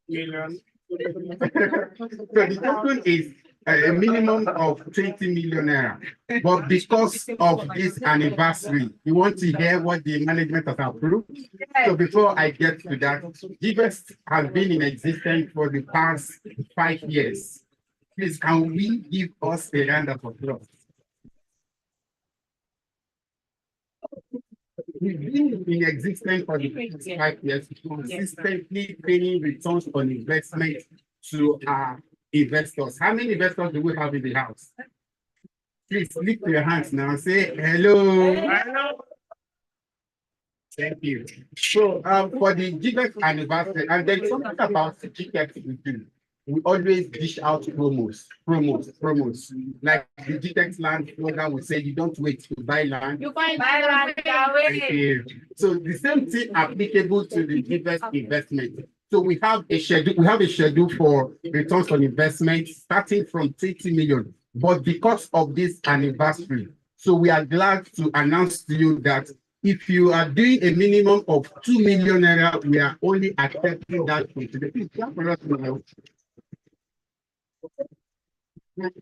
[SPEAKER 8] Million. So the token is a minimum of 20 million naira. But because of this anniversary, you want to hear what the management has approved. So before I get to that, GText has been in existence for the past 5 years. Please, can we give us a round of applause? We've been in existence for the past 5 years, consistently paying returns on investment to our investors. How many investors do we have in the house? Please lift your hands now. Say hello. Hello. Thank you. So for the GText anniversary, and there's something about GText we do. We always dish out promos. Like the GText land program will say, you don't wait to buy land. You buy land. Thank you. So the same thing applicable to the GText investment. So we have a schedule for returns on investment starting from 30 million. But because of this anniversary, so we are glad to announce to you that if you are doing a minimum of 2 million naira, we are only accepting that for today. Please clap for us now.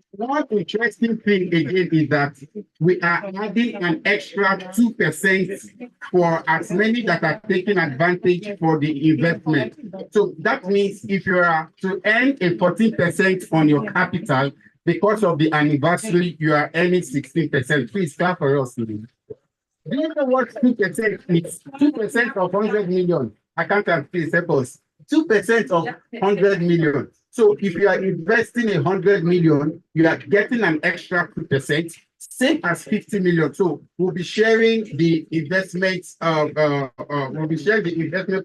[SPEAKER 8] One interesting thing again is that we are adding an extra 2% for as many that are taking advantage for the investment. So that means if you are to earn a 14% on your capital, because of the anniversary, you are earning 16%. Please clap for us. Do you know what 2% is? 2% of 100 million. I can't please help us. 2% of 100 million. So if you are investing 100 million, you are getting an extra 2%, same as 50 million. So we'll be sharing the investment,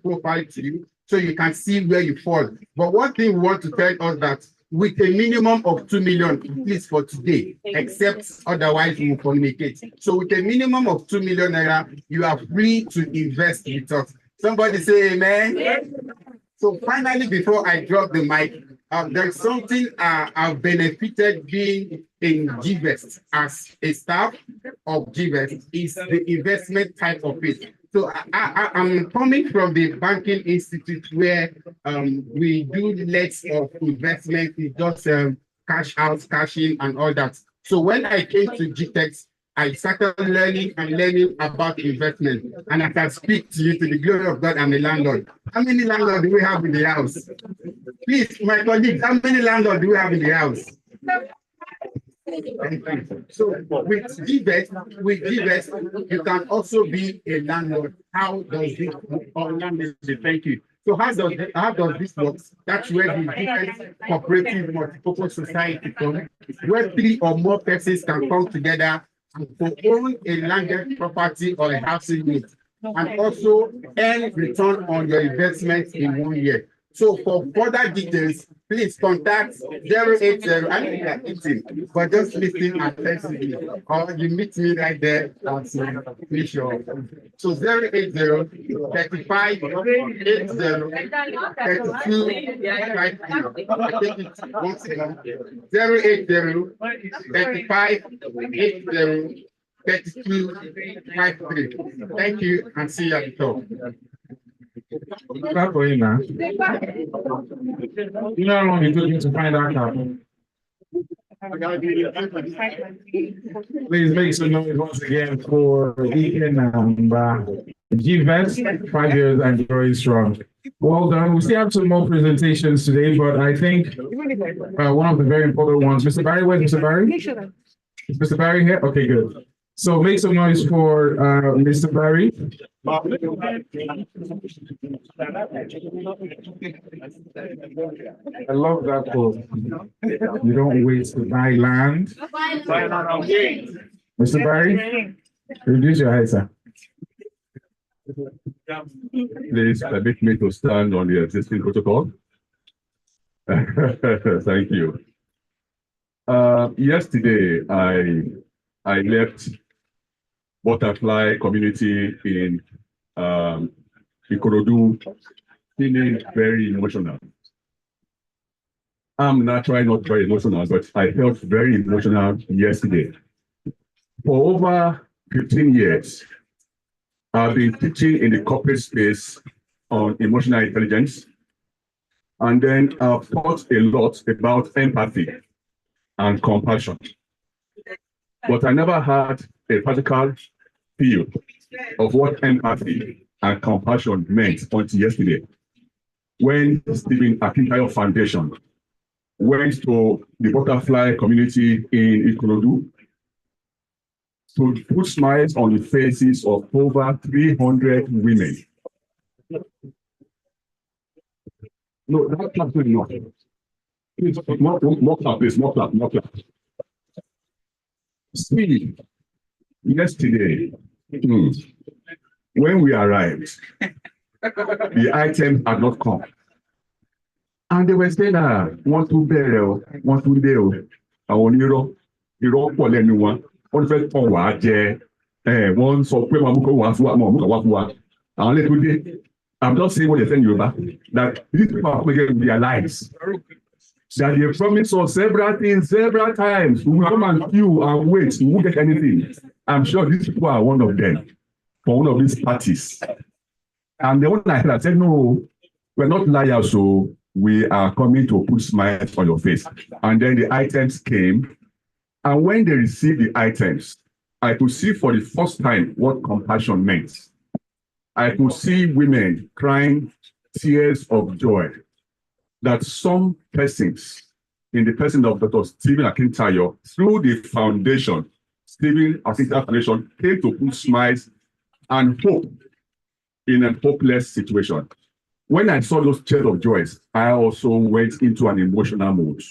[SPEAKER 8] profile to you so you can see where you fall. But one thing we want to tell us that with a minimum of 2 million, at least for today, except otherwise we will communicate. So with a minimum of 2 million naira, you are free to invest with us. Somebody say amen. Yes. So finally, before I drop the mic, there's something I've benefited being in GText as a staff of GText is the investment type of it. So I'm coming from the banking institute where we do lots of investment, just cash out, cash in, and all that. So when I came to GText, I started learning about investment. And I can speak to you to the glory of God. I'm a landlord. How many landlords do we have in the house? Please, my colleagues, how many landlords do we have in the house? Thank you. So with GText, you can also be a landlord. How does this work? Thank you. So how does this work? That's where the GText cooperative multipurpose society comes, where 3 or more persons can come together to own a landed property or a housing unit, and also earn return on your investment in 1 year. So for further details, please contact 080, I mean you are eating, but just listen attentively, or you meet me right there at Mission. So 080 35 80 32 50. Once again, 080 35 80 3253. Thank you and see you at the top.
[SPEAKER 2] Clap for you now. You know how long it took you to find that car? Please make some noise once again for Ethan and GText, 5 years and growing strong. Well done. We still have some more presentations today, but I think one of the very important ones, Mr. Barry, where's Mr. Barry? Is Mr. Barry here? Okay, good. So make some noise for Mr. Barry. I love that quote. You don't wait to buy land. Mr. Barry, reduce your height, sir.
[SPEAKER 7] Please permit me to stand on the existing protocol. Thank you. Yesterday, I left Butterfly community in Ikorodu feeling very emotional. I'm naturally not very emotional, but I felt very emotional yesterday. For over 15 years, I've been teaching in the corporate space on emotional intelligence, and then I've taught a lot about empathy and compassion. But I never had a practical feel of what empathy and compassion meant until yesterday, when Stephen Akintayo Foundation went to the Butterfly community in Ikorodu to put smiles on the faces of over 300 women. No, that's not good enough. Please, more clap, please, more clap, more clap. See, yesterday, when we arrived, the items had not come. And they were saying, want to burial, want to deal. I want you for anyone. One first one one so I'm not saying what they're saying, Yoruba, that these people are making their lives. That they promised us several things, several times. We will come and queue and wait, we won't get anything. I'm sure these people are one of them for one of these parties. And the one I said, no, we're not liars, so we are coming to put smiles on your face. And then the items came. And when they received the items, I could see for the first time what compassion meant. I could see women crying tears of joy that some persons, in the person of Dr. Stephen Akintayo, through the foundation, Stephen Akintayo Foundation, came to put smiles and hope in a hopeless situation. When I saw those tears of joy, I also went into an emotional mood.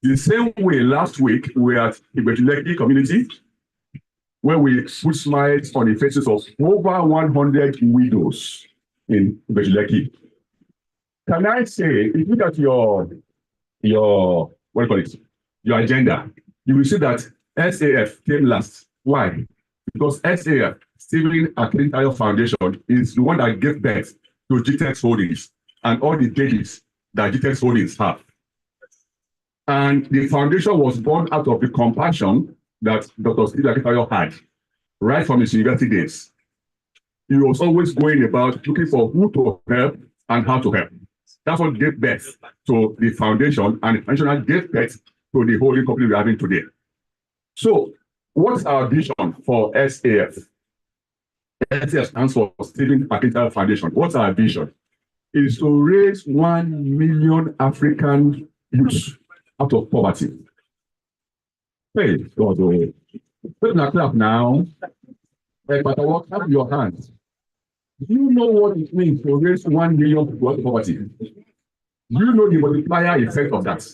[SPEAKER 7] The same way, last week, we were at the Betuleki community, where we put smiles on the faces of over 100 widows in Betuleki. Can I say, if you look at your what do you call it, your agenda, you will see that SAF came last. Why? Because SAF, Stephen Akintayo Foundation, is the one that gave birth to GText Holdings and all the babies that GText Holdings have. And the foundation was born out of the compassion that Dr. Stephen Akintayo had right from his university days. He was always going about looking for who to help and how to help. That's what gave birth to the foundation, and the foundation gave birth to the holding company we're having today. So, what's our vision for SAF? SAF stands for Stephen Akintayo Foundation. What's our vision? It is to raise 1 million African youths out of poverty. Hey, God, put that clap now. Hey, but what have your hands? Do you know what it means to raise 1 million people out of poverty? Do you know the multiplier effect of that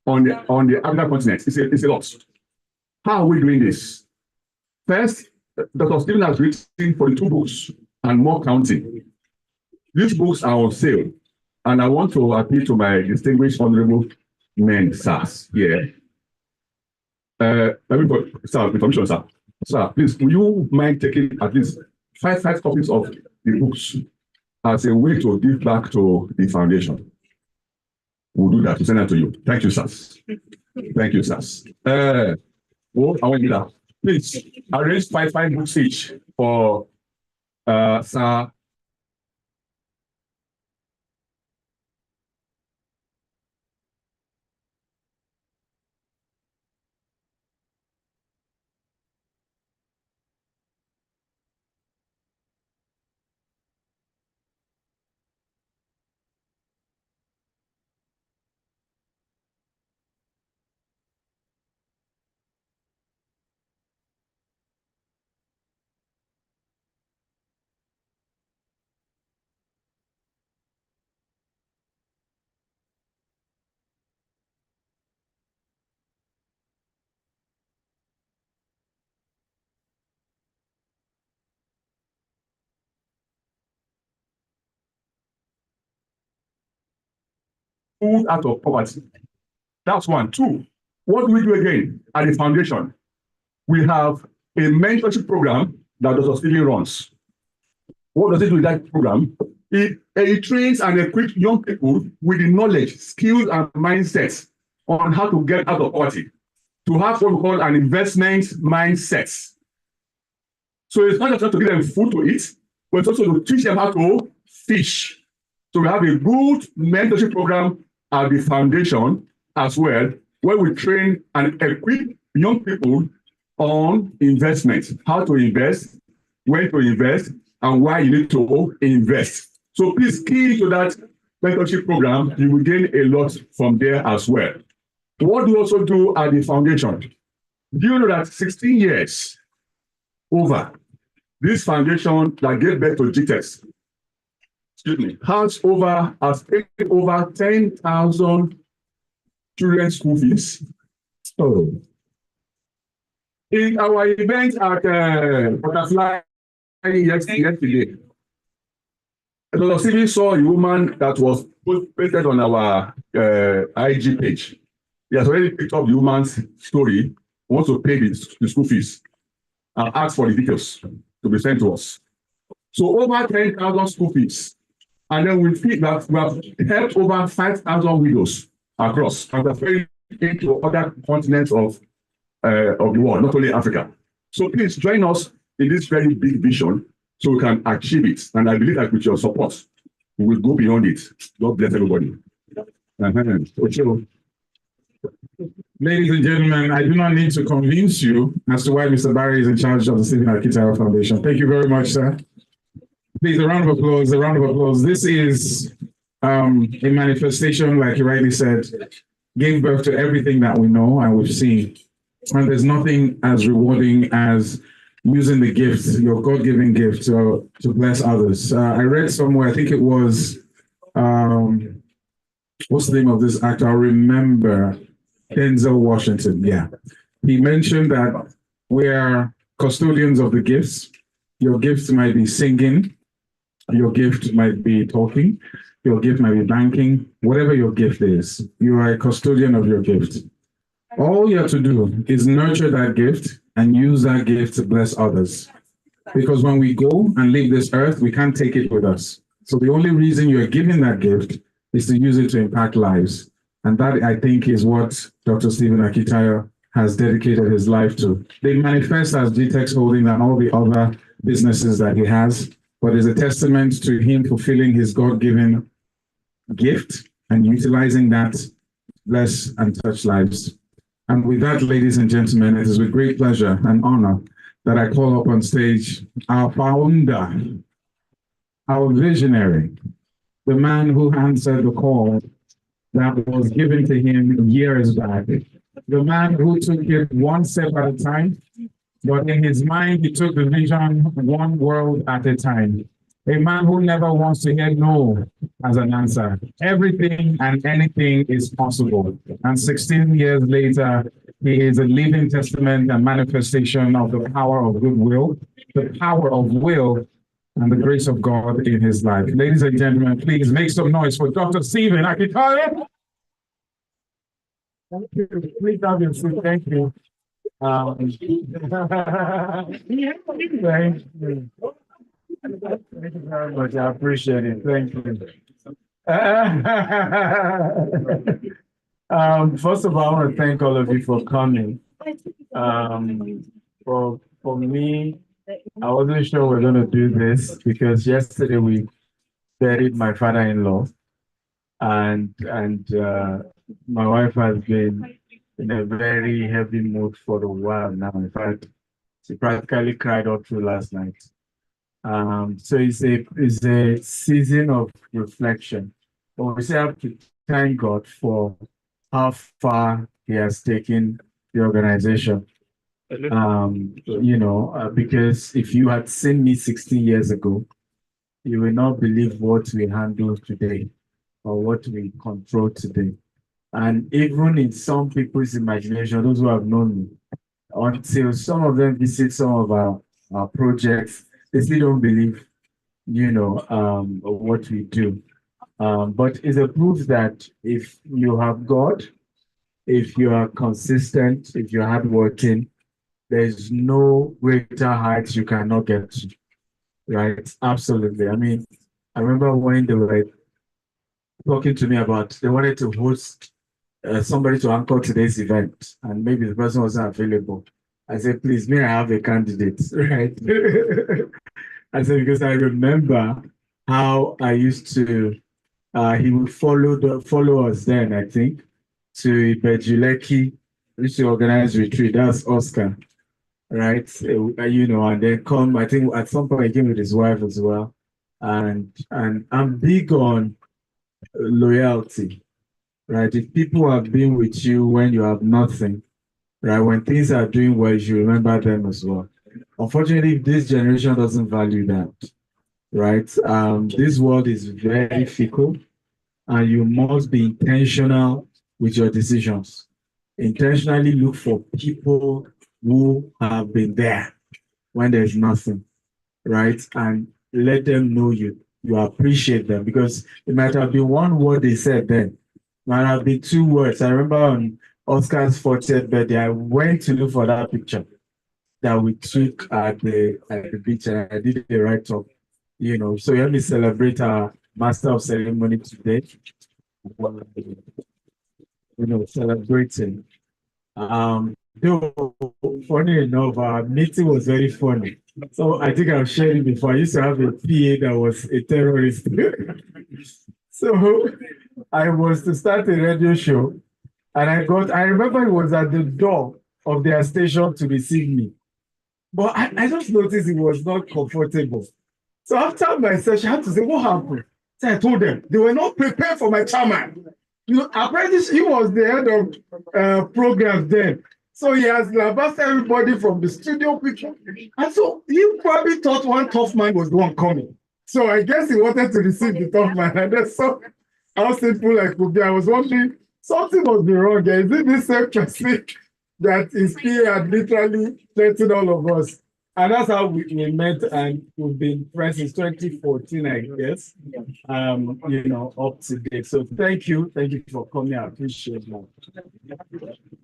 [SPEAKER 7] on the African continent? It's a lot. How are we doing this? First, Dr. Stephen has written 42 books and more counting. These books are on sale, and I want to appeal to my distinguished honorable men, sirs, here. Everybody, sir, with permission, sir. Sir, please, will you mind taking at least five copies of the books as a way to give back to the foundation? We'll do that. We'll send that to you. Thank you, sirs. Thank you, sirs. Well, I want you that. Please arrange five books each for Sir. pulled out of poverty. That's one. Two, what do we do again at the foundation? We have a mentorship program that Dr. Stephen runs. What does it do with that program? It trains and equips young people with the knowledge, skills, and mindsets on how to get out of poverty, to have what we call an investment mindset. So it's not just to give them food to eat, but it's also to teach them how to fish. So we have a good mentorship program at the foundation as well, where we train and equip young people on investment, how to invest, when to invest, and why you need to invest. So please key into that mentorship program. You will gain a lot from there as well. What do you also do at the foundation? Do you know that 16 years over, this foundation that gave birth to GText, has paid over 10,000 children's school fees. So, in our event at Butterfly yesterday, Dr. Stephen saw a woman that was posted on our IG page. He has already picked up the woman's story, wants to pay the school fees, and asked for the details to be sent to us. So over 10,000 school fees. And then we have helped over 5,000 widows across, and we're very into other continents of the world, not only Africa. So please join us in this very big vision so we can achieve it. And I believe that with your support, we will go beyond it. God bless everybody.
[SPEAKER 2] Ladies and gentlemen, I do not need to convince you as to why Mr. Barry is in charge of the Stephen Akitayo Foundation. Thank you very much, sir. Please, a round of applause, a round of applause. This is a manifestation, like you rightly said, gave birth to everything that we know and we've seen. And there's nothing as rewarding as using the gifts, your God-given gift, to bless others. I read somewhere, I think it was, what's the name of this actor? I remember Denzel Washington. Yeah. He mentioned that we are custodians of the gifts. Your gift might be singing. Your gift might be talking. Your gift might be banking. Whatever your gift is, you are a custodian of your gift. All you have to do is nurture that gift and use that gift to bless others. Because when we go and leave this earth, we can't take it with us. So the only reason you're given that gift is to use it to impact lives. And that, I think, is what Dr. Stephen Akitayo has dedicated his life to. They manifest as GText Holdings and all the other businesses that he has, but is a testament to him fulfilling his God-given gift and utilizing that to bless and touch lives. And with that, ladies and gentlemen, it is with great pleasure and honor that I call up on stage our founder, our visionary, the man who answered the call that was given to him years back, the man who took it one step at a time, but in his mind, he took the vision one world at a time. A man who never wants to hear no as an answer. Everything and anything is possible. And 16 years later, he is a living testament and manifestation of the power of goodwill, the power of will, and the grace of God in his life. Ladies and gentlemen, please make some noise for Dr. Stephen Akitayo. Thank you. Please have your seat. Thank you. Thank you. Thank you very much. I appreciate it. Thank you. First of all, I want to thank all of you for coming. For me, I wasn't sure we're going to do this because yesterday we buried my father-in-law, and my wife has been in a very heavy mood for a while now. In fact, she practically cried all through last night. So it's a season of reflection. But we still have to thank God for how far He has taken the organization. Because if you had seen me 16 years ago, you will not believe what we handle today or what we control today. And even in some people's imagination, those who have known me, until some of them visit some of our projects, they still don't believe, what we do.
[SPEAKER 9] But it's a proof that if you have God, if you are consistent, if you're hardworking, there's no greater heights you cannot get to, right? Absolutely. I mean, I remember when they were talking to me about they wanted to host somebody to anchor today's event, and maybe the person wasn't available. I said, please, may I have a candidate, right? I said, because I remember how I used to, he would follow us then, I think, to Bejuleki, which to organize retreat. That's Oscar, right? You know, and then come, I think at some point he came with his wife as well. And I'm big on loyalty, right? If people have been with you when you have nothing, right? When things are doing well, you remember them as well. Unfortunately, this generation doesn't value that, right? This world is very fickle, and you must be intentional with your decisions. Intentionally look for people who have been there when there's nothing, right? And let them know you appreciate them, because it might have been one word they said then, might have been two words. I remember on Oscar's 40th birthday, I went to look for that picture that we took at the beach, and I did a write-up, you know. So let me celebrate our master of ceremony today, you know, celebrating. Though, funny enough, our meeting was very funny. So I think I've shared it before. I used to have a PA that was a terrorist. So I was to start a radio show, and I remember it was at the door of their station to receive me. But I just noticed it was not comfortable. So after my session, I had to say, what happened? So I told them they were not prepared for my chairman. You know, apparently he was the head of programs then. So he has lambasted everybody from the studio people. And so he probably thought one tough man was the one coming. So I guess he wanted to receive the tough man. And then so how simple I could be. I was wondering, something must be wrong here. Is it this same person that his PA had literally threatened all of us? And that's how we met, and we've been friends since 2014, I guess. You know, up to date. So thank you for coming. I appreciate that.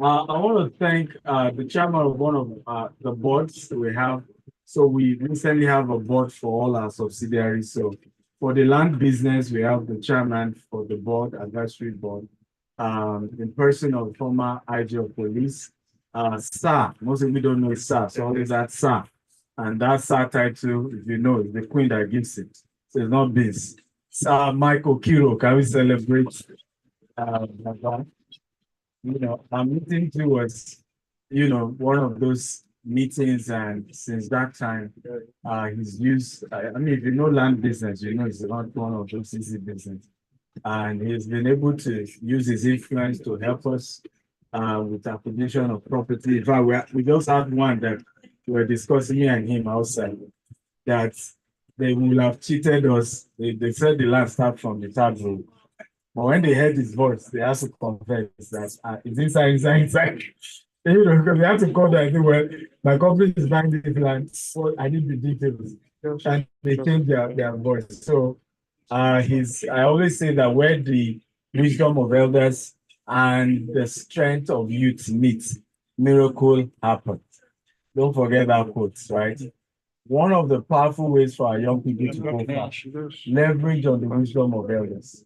[SPEAKER 9] I want to thank the chairman of one of the boards we have. So we recently have a board for all our subsidiaries. So for the land business, we have the chairman for the board, advisory board, in person of former IG of police, SAR. Most of you don't know SAR, so always that SAR. And that SAR title, if you know, is the queen that gives it. So it's not this. SAR Michael Kiro, can we celebrate? You know, our meeting too was, you know, one of those meetings, and since that time, he's used, I mean, if you know land business, you know, it's not one of those easy business. And he's been able to use his influence to help us with acquisition of property. In fact, we just had one that we were discussing, me and him outside, that they will have cheated us. They said the land start from the third row. But when they heard his voice, they had to confess that it's inside. You know, because they had to call that, well, my company is buying this land, so I need the details. And they changed their voice. So I always say that where the wisdom of elders and the strength of youth meet, miracle happens. Don't forget that quote, right? One of the powerful ways for our young people to go fast, leverage on the wisdom of elders,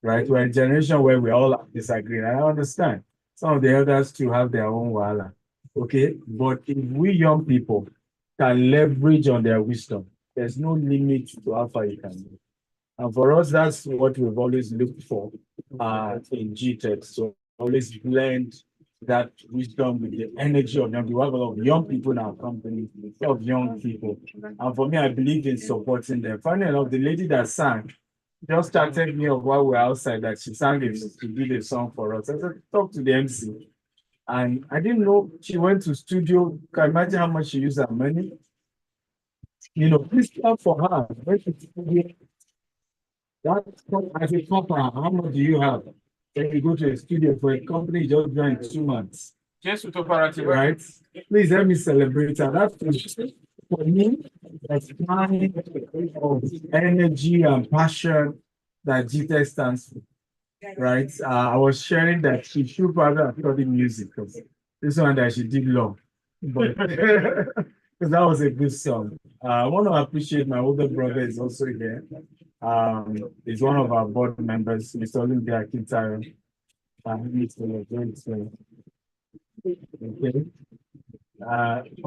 [SPEAKER 9] right? We're a generation where we all disagree. I understand some of the elders too have their own wahala, okay? But if we young people can leverage on their wisdom, there's no limit to how far you can go. And for us, that's what we've always looked for in GText. So always blend that wisdom with the energy of young people. We have a lot of young people in our company, a lot of young people. And for me, I believe in supporting them. Funny enough, the lady that sang just started me off while we were outside, that she sang it to do the song for us. I said, talk to the MC. And I didn't know she went to studio. Can you imagine how much she used her money? You know, please clap for her. That's as a couple, how much do you have? Then you go to a studio for a company you just joined 2 months. Just with operative, right? Please help me celebrate her. That's for me, that's time of energy and passion that GText stands for, right? I was sharing that she should probably have studied music because this one that she did law, but because that was a good song. I want to appreciate my older brother is also here. He's one of our board members, Mr. Olympia Kintaro. He's great, so, okay.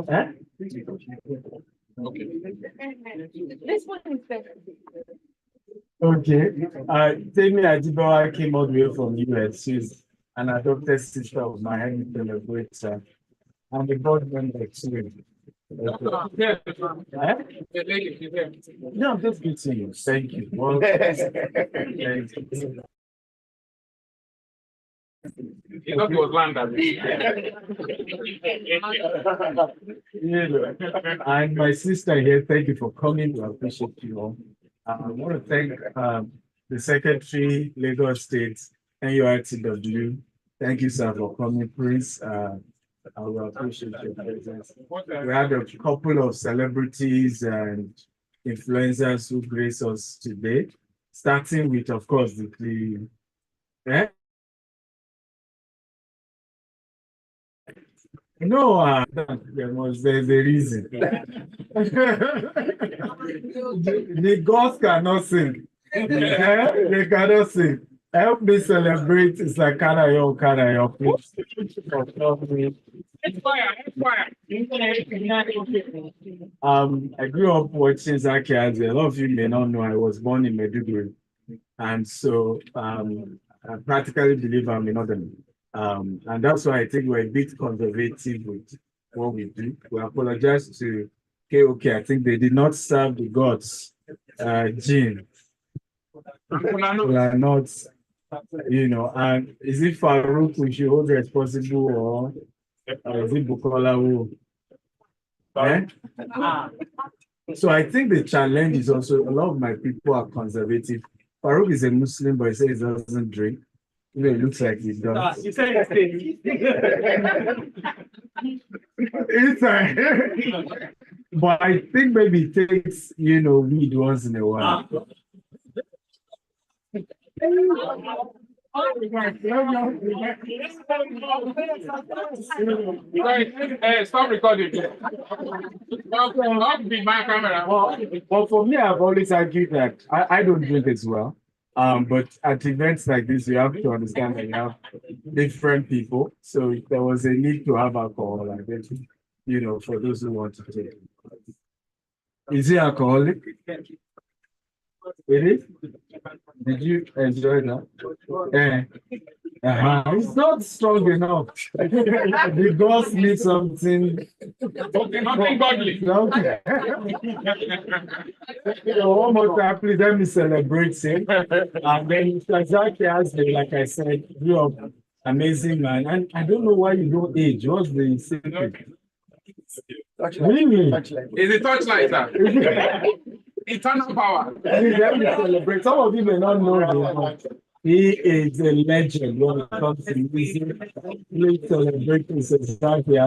[SPEAKER 9] Eh?
[SPEAKER 6] This one is better.
[SPEAKER 9] Okay. Temi Ajibawa came all the way from US. She's an adopted sister of my head celebrator. I'm the board member too. Okay. Eh? No, I'm just good to you. Thank you. Well, thank you.
[SPEAKER 2] You thought it was land.
[SPEAKER 9] And my sister here, thank you for coming. I appreciate you all. I want to thank the Secretary, Lagos State, NURTW. Thank you, sir, for coming, Prince. I will appreciate your presence. We had a couple of celebrities and influencers who grace us today, starting with, of course, the no, there's a reason. The gods cannot sing. They cannot sing. Help me celebrate. It's like Kanayo, please. I grew up watching Zaki as a lot of you may not know I was born in Maiduguri. And so I practically believe I'm in Northern. And that's why I think we're a bit conservative with what we do. We apologize to KOK. I think they did not serve the gods gene. We are not, and is it Farouk we should hold responsible or is it Bukola who? Eh? So I think the challenge is also a lot of my people are conservative. Farouk is a Muslim, but he says he doesn't drink. It looks like he does.
[SPEAKER 2] You said
[SPEAKER 9] It's but I think maybe it takes, weed once in a while.
[SPEAKER 2] Stop recording. Not be my camera.
[SPEAKER 9] Well, for me, I've always argued that I don't drink as well. But at events like this, you have to understand that you have different people. So if there was a need to have alcohol, I guess, for those who want to take. Is he alcoholic? It is? Did you enjoy that? It's not strong enough. The girls need something.
[SPEAKER 2] Nothing godly.
[SPEAKER 9] One more time, please let me celebrate him. And then Zaki has been, like I said, grew up amazing man. And I don't know why you don't age. What's the secret? Really?
[SPEAKER 2] Is it torchlight, sir? Eternal power.
[SPEAKER 9] Let me celebrate. Some of you may not know this. He is a legend when it comes to music. Please celebrate Mr. Zaki.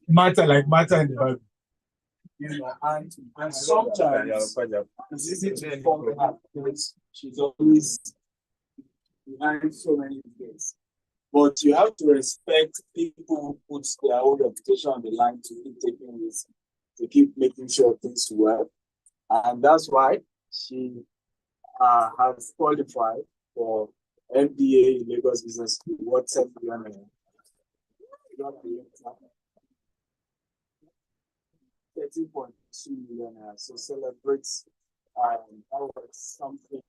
[SPEAKER 9] Matter like matter in the Bible. You know, and sometimes it's easy to fall her because she's always behind so many things. But you have to respect people who put their own reputation on the line to keep taking this, to keep making sure things work. And that's why she has qualified for MBA in Lagos Business School. What's up, 13.2 million. So celebrates something.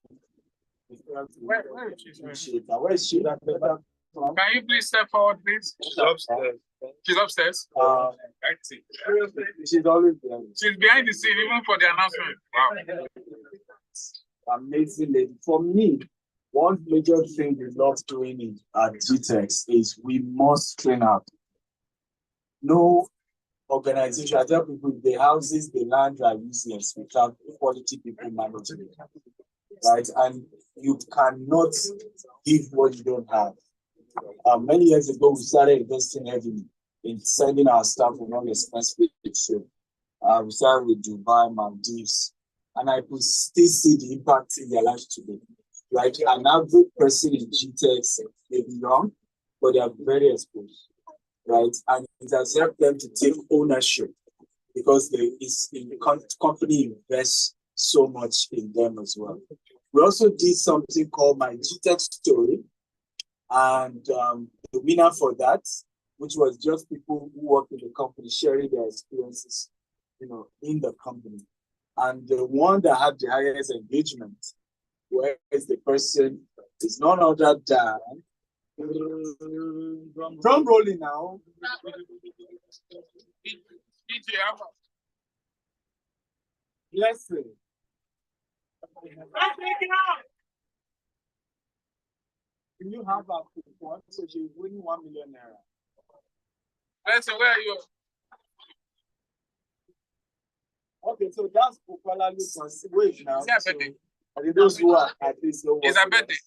[SPEAKER 9] Where is she?
[SPEAKER 2] Can you please step forward, please? She's upstairs. She's upstairs.
[SPEAKER 9] She's always there.
[SPEAKER 2] She's behind the scene, even for the announcement. Wow.
[SPEAKER 9] Amazing lady. For me, one major thing we love doing at GText is we must clean up. No organization, I tell people, the houses, the land are useless without quality people managing it. Right? And you cannot give what you don't have. Many years ago, we started investing heavily in sending our staff on all expensive trip. We started with Dubai, Maldives, and I could still see the impact in their lives today. Like an average person in GText, they be young, but they are very exposed, right? And it has helped them to take ownership because the company invests so much in them as well. We also did something called My GText Story, and the winner for that, which was just people who work in the company sharing their experiences, you know, in the company. And the one that had the highest engagement, where is the person, is none other than drum rolling now. Blessing. Can you have a coupon so she's winning 1 million naira?
[SPEAKER 2] Blessing, where are you?
[SPEAKER 9] Okay, so that's Bukola Lucas. Wait now. So, those who are at least know what
[SPEAKER 2] it's her birthday.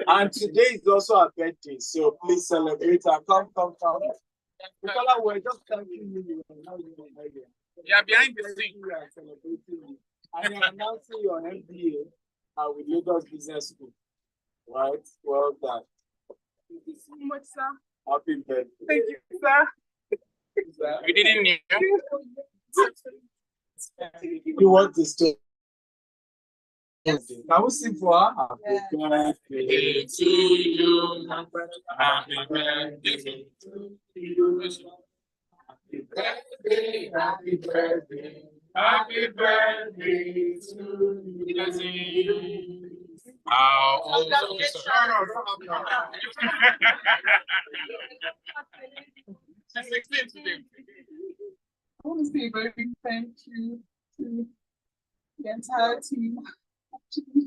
[SPEAKER 9] And today is also her birthday, so please celebrate her. Come. Bukola, we're just thanking you.
[SPEAKER 2] Yeah, behind the scene.
[SPEAKER 9] We are celebrating you. And you're announcing your MBA with Lagos Business School. Right? Well done.
[SPEAKER 2] Thank you so much, sir.
[SPEAKER 9] Happy birthday.
[SPEAKER 2] Thank you, sir. You didn't need
[SPEAKER 9] You want to stay? Can we sing for her? Happy birthday to you. Happy birthday to you. Happy birthday, happy birthday, happy birthday to you.
[SPEAKER 2] How old are you? She's 16 today.
[SPEAKER 10] I want to say a very big thank you to the entire team. Actually,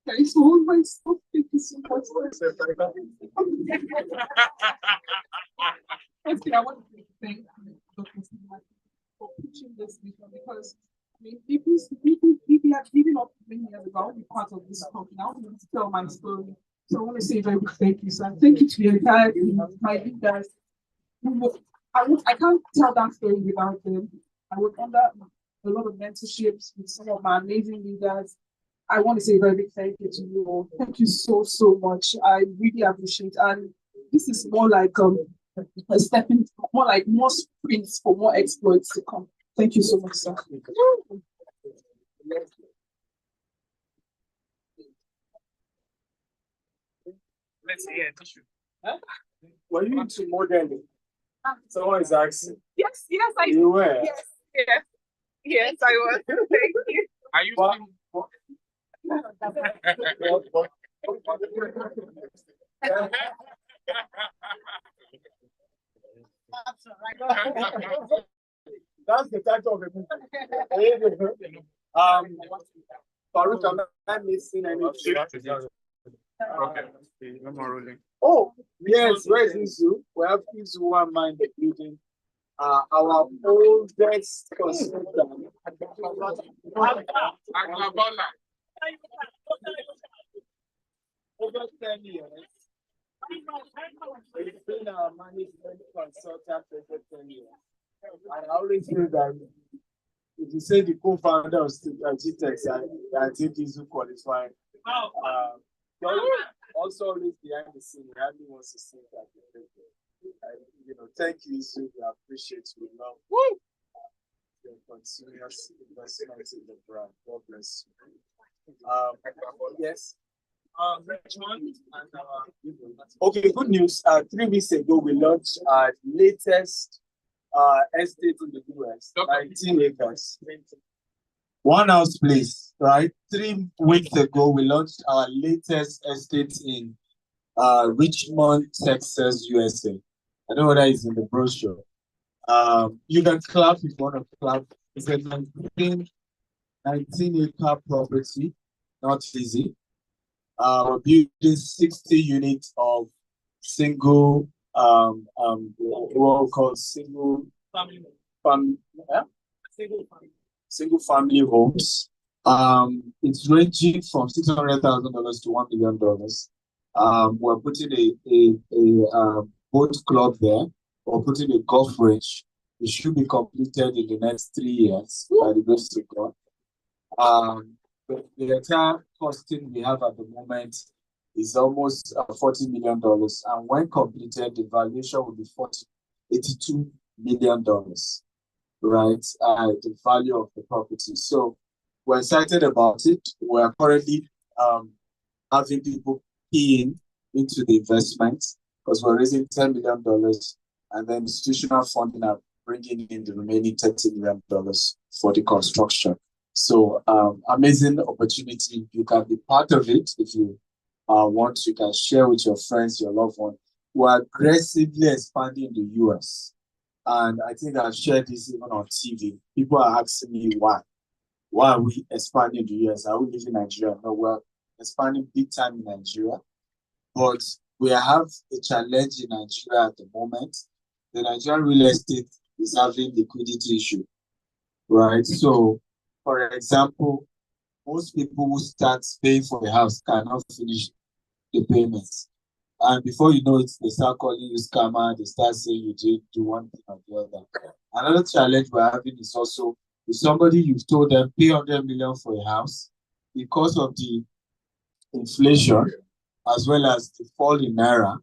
[SPEAKER 10] guys, all my stuff. Thank you so much. Firstly, I want to thank Dr. Sinema for pushing this vision because I mean, if you had given up many years ago, I would be part of this company. I want to tell my story. So I want to say a very big thank you. So and thank you to the entire team, my leaders. I can't tell that story without them. I was under a lot of mentorships with some of my amazing leaders. I want to say a very big thank you to you all. Thank you so much. I really appreciate it. And this is more like a stepping, more like more sprints for more exploits to come. Thank you so much, sir.
[SPEAKER 2] Let's see a tissue.
[SPEAKER 9] Were you into modeling? Someone is asking.
[SPEAKER 10] Yes, I
[SPEAKER 9] You were?
[SPEAKER 10] Yes, I was. Thank you.
[SPEAKER 2] Are you
[SPEAKER 9] That's the title of the movie. Farouk, am I missing anything?
[SPEAKER 2] Okay. No more rolling.
[SPEAKER 9] Oh, yes, where is Izu? We have Izu one mind the building. Our oldest consultant. Over 10 years.
[SPEAKER 11] It's been a management consultant for 10 years. And I always feel that if you say the co-founder of GText, I think he's who qualified. Also, always behind the scene, he hardly wants to see that. Thank you, Isu. We appreciate you. Love your continuous investment in the brand. God bless you. Yes. Okay, good news. 3 weeks ago, we launched our latest estate in the US, 19 acres. One house place, right? 3 weeks ago, we launched our latest estate in Richmond, Texas, USA. I don't know whether it's in the brochure. You can clap if you want to clap. It's a 19-acre property, not easy. We're building 60 units of single, what we call single family homes. It's ranging from $600,000 to $1 million. We're putting a boat club there. We're putting a golf range. It should be completed in the next 3 years by the grace of God. The entire costing we have at the moment is almost $40 million. And when completed, the valuation will be $82 million, right? The value of the property. So we're excited about it. We're currently having people key into the investment because we're raising $10 million and then institutional funding are bringing in the remaining $30 million for the construction. So amazing opportunity. You can be part of it if you want. You can share with your friends, your loved one. We're aggressively expanding in the US. And I think I've shared this even on TV. People are asking me why. Why are we expanding in the US? Are we leaving Nigeria? No, we're expanding big time in Nigeria. But we have a challenge in Nigeria at the moment. The Nigerian real estate is having liquidity issue, right? So, for example, most people who start paying for a house cannot finish the payments. And before you know it, they start calling you scammer, they start saying you did do one thing or the other. Another challenge we're having is also, if somebody you've told them pay 100 million for a house, because of the inflation, as well as the fall in Naira,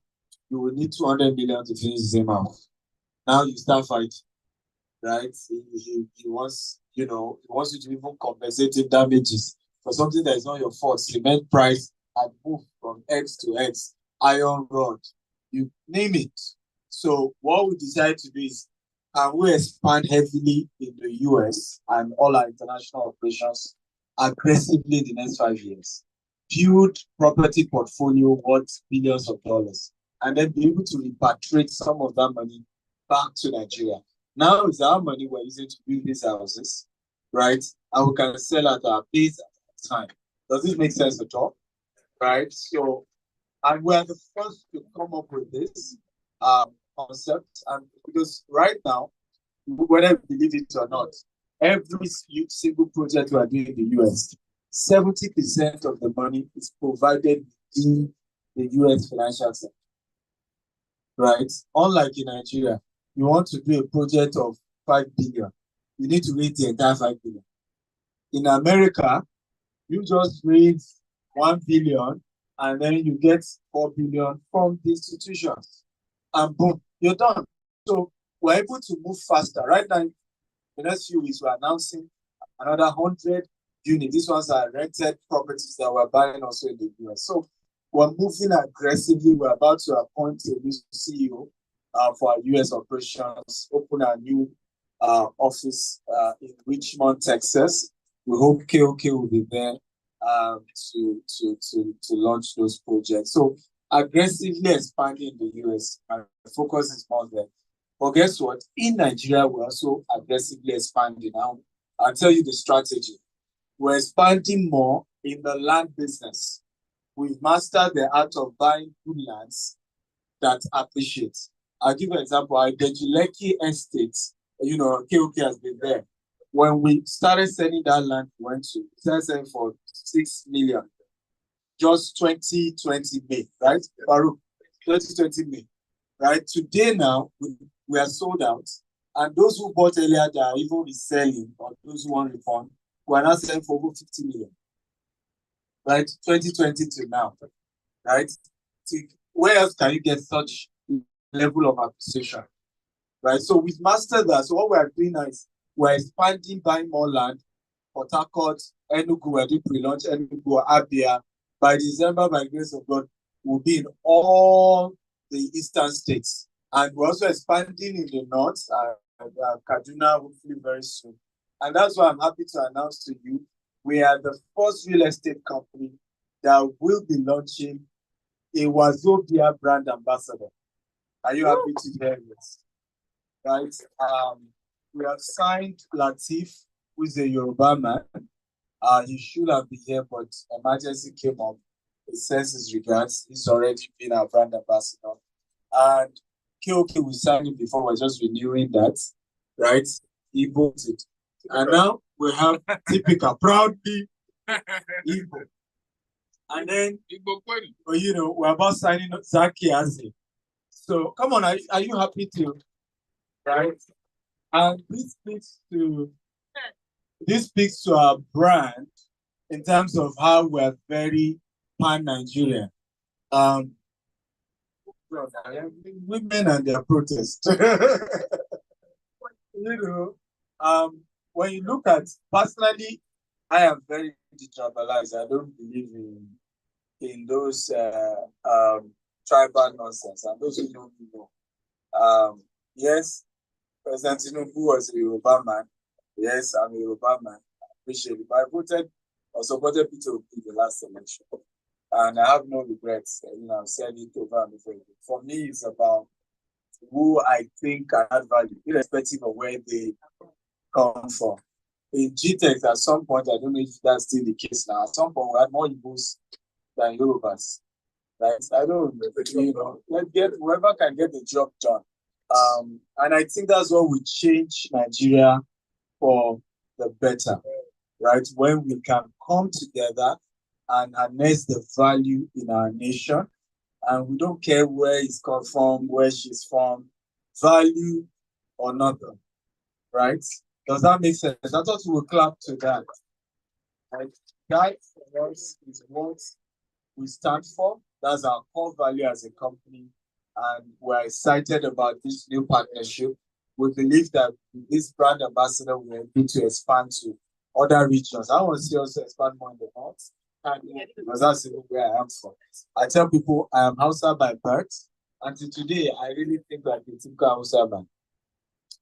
[SPEAKER 11] you will need 200 million to finish the same house. Now you start fighting, right? He wants, he wants you to even compensate him damages for something that is not your fault. Cement price had moved from X to X, iron rod, you name it. So what we decided to do is, can we expand heavily in the US and all our international operations aggressively in the next 5 years? Build property portfolio worth billions of dollars, and then be able to repatriate some of that money back to Nigeria. Now it's our money we're using to build these houses, right? And we can sell at our pace at a time. Does this make sense at all? Right? So, and we're the first to come up with this concept. And because right now, whether you believe it or not, every single project we are doing in the US, 70% of the money is provided in the US financial sector. Right? Unlike in Nigeria, you want to do a project of 5 billion, you need to raise the entire 5 billion. In America, you just raise 1 billion and then you get 4 billion from the institutions. And boom, you're done. So we're able to move faster. Right now, the next few weeks, we're announcing another 100 units. These ones are rented properties that we're buying also in the US. So we're moving aggressively. We're about to appoint a new CEO for our US operations, open a new office in Richmond, Texas. We hope KOK will be there to launch those projects. So aggressively expanding in the US, and focus is more there. But guess what? In Nigeria, we're also aggressively expanding. Now, I'll tell you the strategy. We're expanding more in the land business. We've mastered the art of buying good lands that appreciate. I'll give you an example. Our Dejileki estate, KOK has been there. When we started selling that land, we started selling for 6 million. Just 2020 May, right? Baruch, 2020 May, right? Today now, we are sold out. And those who bought earlier that are even reselling, or those who want refund, we are now selling for over 50 million, right? 2020 to now, right? Where else can you get such level of appreciation, right? So we've mastered that. So what we are doing now is we're expanding, buying more land. Port Harcourt, Enugu, we're doing pre-launch, Enugu, Abia. By December, by the grace of God, we'll be in all the eastern states. And we're also expanding in the north, Kaduna, hopefully very soon. And that's why I'm happy to announce to you, we are the first real estate company that will be launching a Wazobia brand ambassador. Are you happy to hear this? Right? We have signed Latif, who is a Yoruba man. He should have been here, but emergency came up. He sends his regards. He's already been our brand ambassador. And KOK, we signed it before, we're just renewing that, right? He bought it. And now we have Typical, proudly Igbo. And then, we're about signing Zaki Azi. So, come on, are you happy to, right? And this speaks to our brand in terms of how we're very pan-Nigerian. Women and their protest. When you look at, personally, I am very detribalized. I don't believe in those tribal nonsense. And those who don't know. Yes, President Tinubu was a Yoruba man. Yes, I'm a Yoruba man. I appreciate it. But I voted or supported Peter Obi in the last election. And I have no regrets. I've said it over and over again. For me, it's about who I think can add value, irrespective of where they come from. In GText, at some point, I don't know if that's still the case now. At some point, we had more Igbos than Yorubas. Right? I don't know. Let's get whoever can get the job done. And I think that's what will change Nigeria for the better, right? When we can come together and harness the value in our nation, and we don't care where it's come from, where she's from, value or nothing, right? Does that make sense? I thought we would clap to that. Right? That for us is what we stand for. That's our core value as a company. And we're excited about this new partnership. We believe that this brand ambassador will be able to expand to other regions. I want to see us expand more in the north, because that's where I am from. I tell people I am Hausa by birth. Until today, I really think like a typical Hausa man.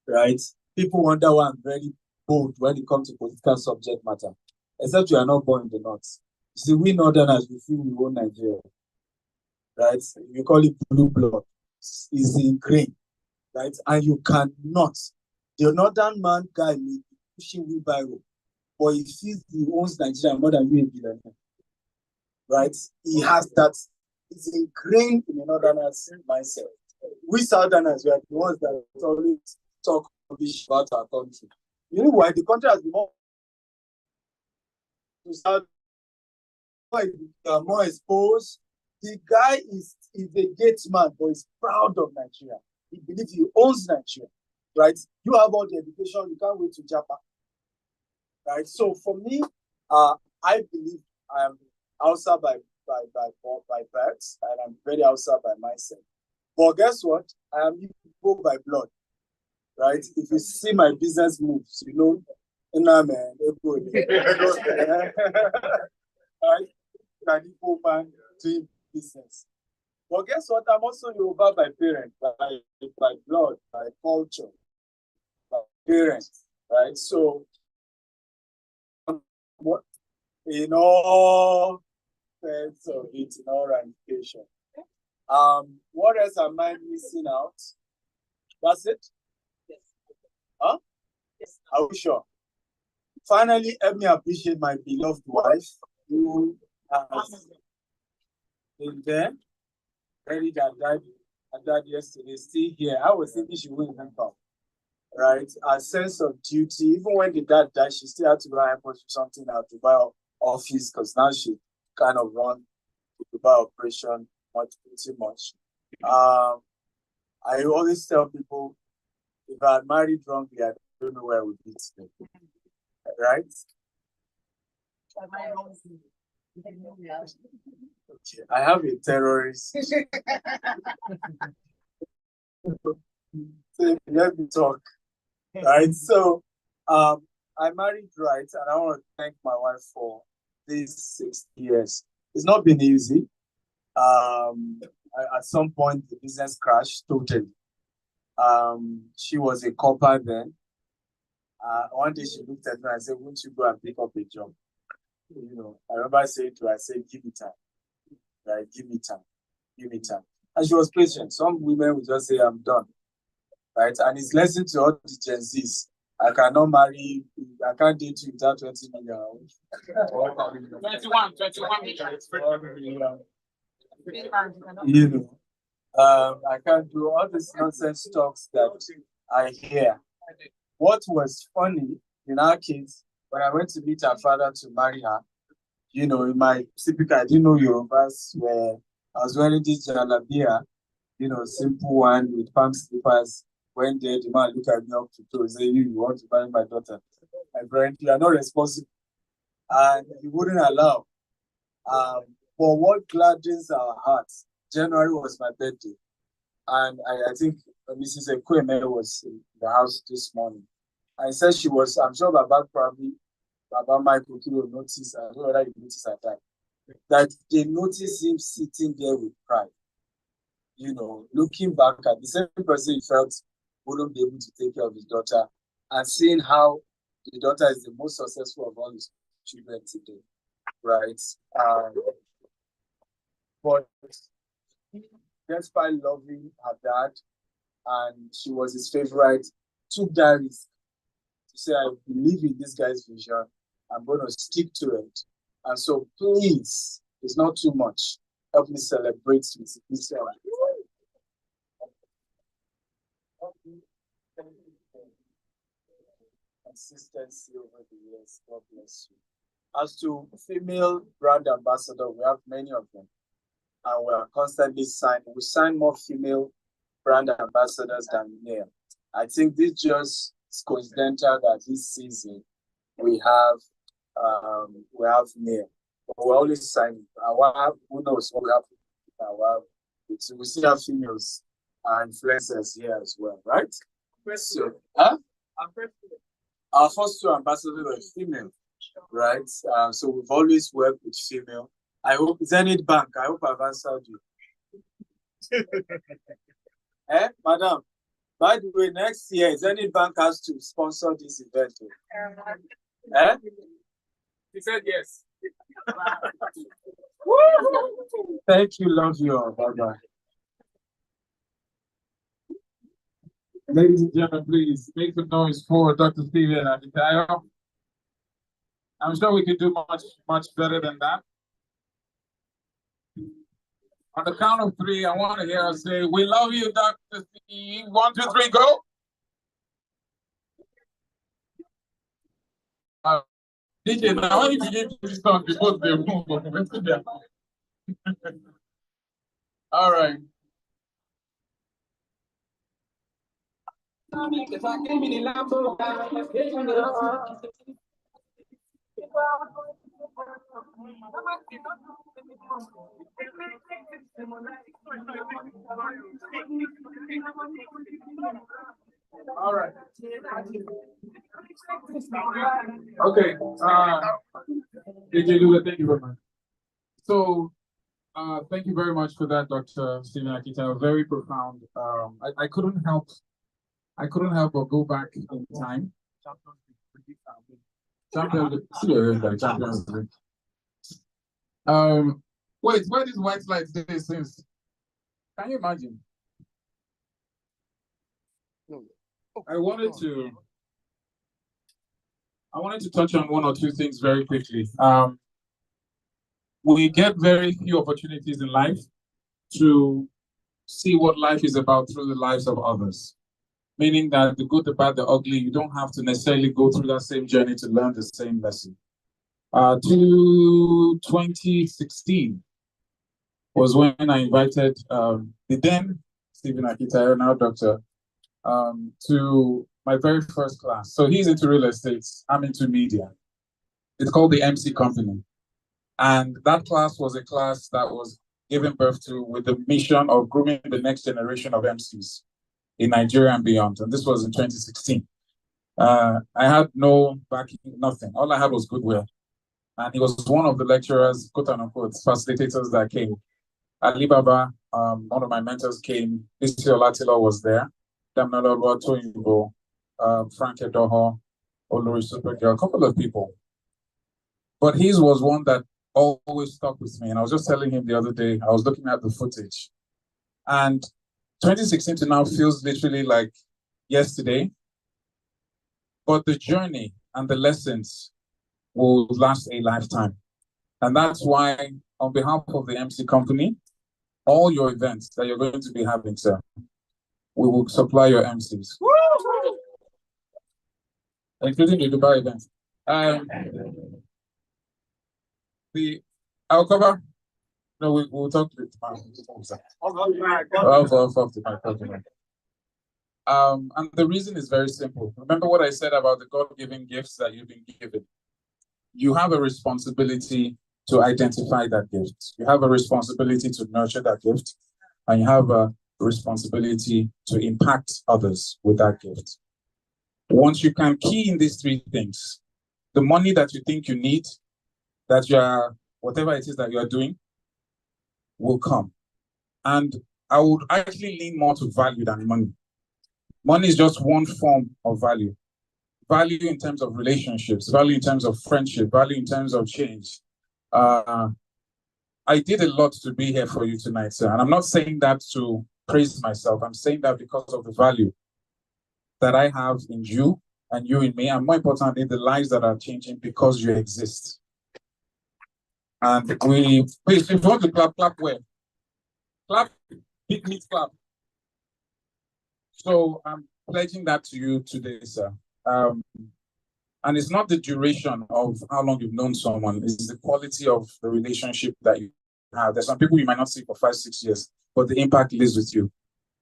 [SPEAKER 11] Right? People wonder why I'm very bold when it comes to political subject matter. Except you are not born in the north. You see, we northerners, we feel we own Nigeria. Right? We call it blue blood. It's ingrained. Right? And you cannot. The northern man guy may be pushing wheelbarrow, but he feels he owns Nigeria more than you a billionaire. Right? He has that. It's ingrained in the northerners' mindset. We southerners, we are the ones that always talk rubbish about our country. You know why? The country has been more exposed. The guy is a gate man, but he's proud of Nigeria. He believes he owns Nigeria, right? You have all the education, you can't wait to Japan, right? So for me, I believe I am Hausa by birth, and I'm very Hausa by myself. But guess what? I am Igbo by blood, right? If you see my business moves, man, right? An Igbo man doing business. But guess what? I'm also Yoruba by parents, by blood, by culture, by parents, right? So, in all sense of it, in all ramifications. What else am I missing out? That's it? Yes. Huh? Yes. Are we sure? Finally, let me appreciate my beloved wife who has been there. Lady that died yesterday, still here. I was thinking she wouldn't even come. Right? A sense of duty. Even when the dad died, she still had to go and push something out to buy office, because now she kind of run the Dubai operation pretty much. I always tell people, if I had married wrongly, I don't know where I would be today. Right? Okay. I have a terrorist. So let me talk. Right? So I married right, and I want to thank my wife for these 6 years. It's not been easy. At some point, the business crashed totally. She was a copper then. One day she looked at me and said, "Won't you go and pick up a job?" You know, I remember saying to her, I said, "Give me time. Right? Give me time. Give me time." And she was patient. Some women would just say, "I'm done." Right? And it's lesson to all the Gen Zs. I cannot marry, I can't date you without 20 million. 21 million. You know, I can't do all these nonsense talks that I hear. What was funny in our case, when I went to meet her father to marry her, you know, in my typical, I didn't know Yorubas where I was wearing this jalabia, you know, simple one with palm slippers. When there, the man looked at me up to toe, say, "You want to marry my daughter? My friend, you are not responsible." And he wouldn't allow. But what gladdens our hearts, January was my birthday. And I think Mrs. Ekweme was in the house this morning. I said she was, I'm sure Baba Michael Kilo noticed, I don't know whether you noticed at that they noticed him sitting there with pride. You know, looking back at the same person he felt wouldn't be able to take care of his daughter, and seeing how the daughter is the most successful of all his children today, right? But despite loving her dad, and she was his favorite, took that risk to say, "I believe in this guy's vision. I'm going to stick to it." And so, please, it's not too much. Help me celebrate with this. Consistency over the years. God bless you. As to female brand ambassador, we have many of them, and we are constantly signing. We sign more female brand ambassadors than male. I think this just is coincidental that this season we have male. But we're always signing. Who knows what we have? We still have females and influencers here as well, right? So, our first 2 ambassadors were female, right? So we've always worked with female. I hope Zenith Bank. I hope I've answered you. Madam? By the way, next year, Zenith Bank has to sponsor this event. He said yes. Thank you, love you all. Bye-bye.
[SPEAKER 2] Ladies and gentlemen, please make some noise for Dr. Stephen Akitayo. I'm sure we can do much better than that. On the count of 3, I want to hear us say, "We love you, Dr. Steve." 1, 2, 3, go. DJ, now why did you give this song before they move? All right. All right. Okay. DJ Lula, thank you very much. So, thank you very much for that, Dr. Stephen Akita. Very profound. I couldn't help but go back in time. Champions League. Wait, where is white light today since? Can you imagine? I wanted to touch on 1 or 2 things very quickly. We get very few opportunities in life to see what life is about through the lives of others. Meaning that the good, the bad, the ugly, you don't have to necessarily go through that same journey to learn the same lesson. To 2016,
[SPEAKER 12] was when I invited the then Stephen Akitayo, now doctor, to my very first class. So he's into real estate, I'm into media. It's called the MC Company. And that class was a class that was given birth to with the mission of grooming the next generation of MCs in Nigeria and beyond. And this was in 2016. I had no backing, nothing. All I had was goodwill. And he was one of the lecturers, quote unquote, facilitators that came. Alibaba, one of my mentors came. Bisi Olatilo was there. Damnalo Toyinbo, Frank Edoho, Olori Supergirl, a couple of people. But his was one that always stuck with me. And I was just telling him the other day, I was looking at the footage. And 2016 to now feels literally like yesterday. But the journey and the lessons will last a lifetime. And that's why, on behalf of the MC Company, all your events that you're going to be having, sir, we will supply your MCs. Including the Dubai event. I'll cover. No, we'll talk to the and the reason is very simple. Remember what I said about the God-given gifts that you've been given. You have a responsibility to identify that gift. You have a responsibility to nurture that gift, and you have a responsibility to impact others with that gift. Once you can key in these three things, the money that you think you need, that you are, whatever it is that you are doing, will come. And I would actually lean more to value than money. Money is just one form of value. Value in terms of relationships, value in terms of friendship, value in terms of change. I did a lot to be here for you tonight, sir. And I'm not saying that to praise myself. I'm saying that because of the value that I have in you and you in me, and more importantly, the lives that are changing because you exist. And please, if you want to clap, clap where? Clap, hit me, clap. So I'm pledging that to you today, sir. And it's not the duration of how long you've known someone, it's the quality of the relationship that you have. There's some people you might not see for 5-6 years, but the impact lives with you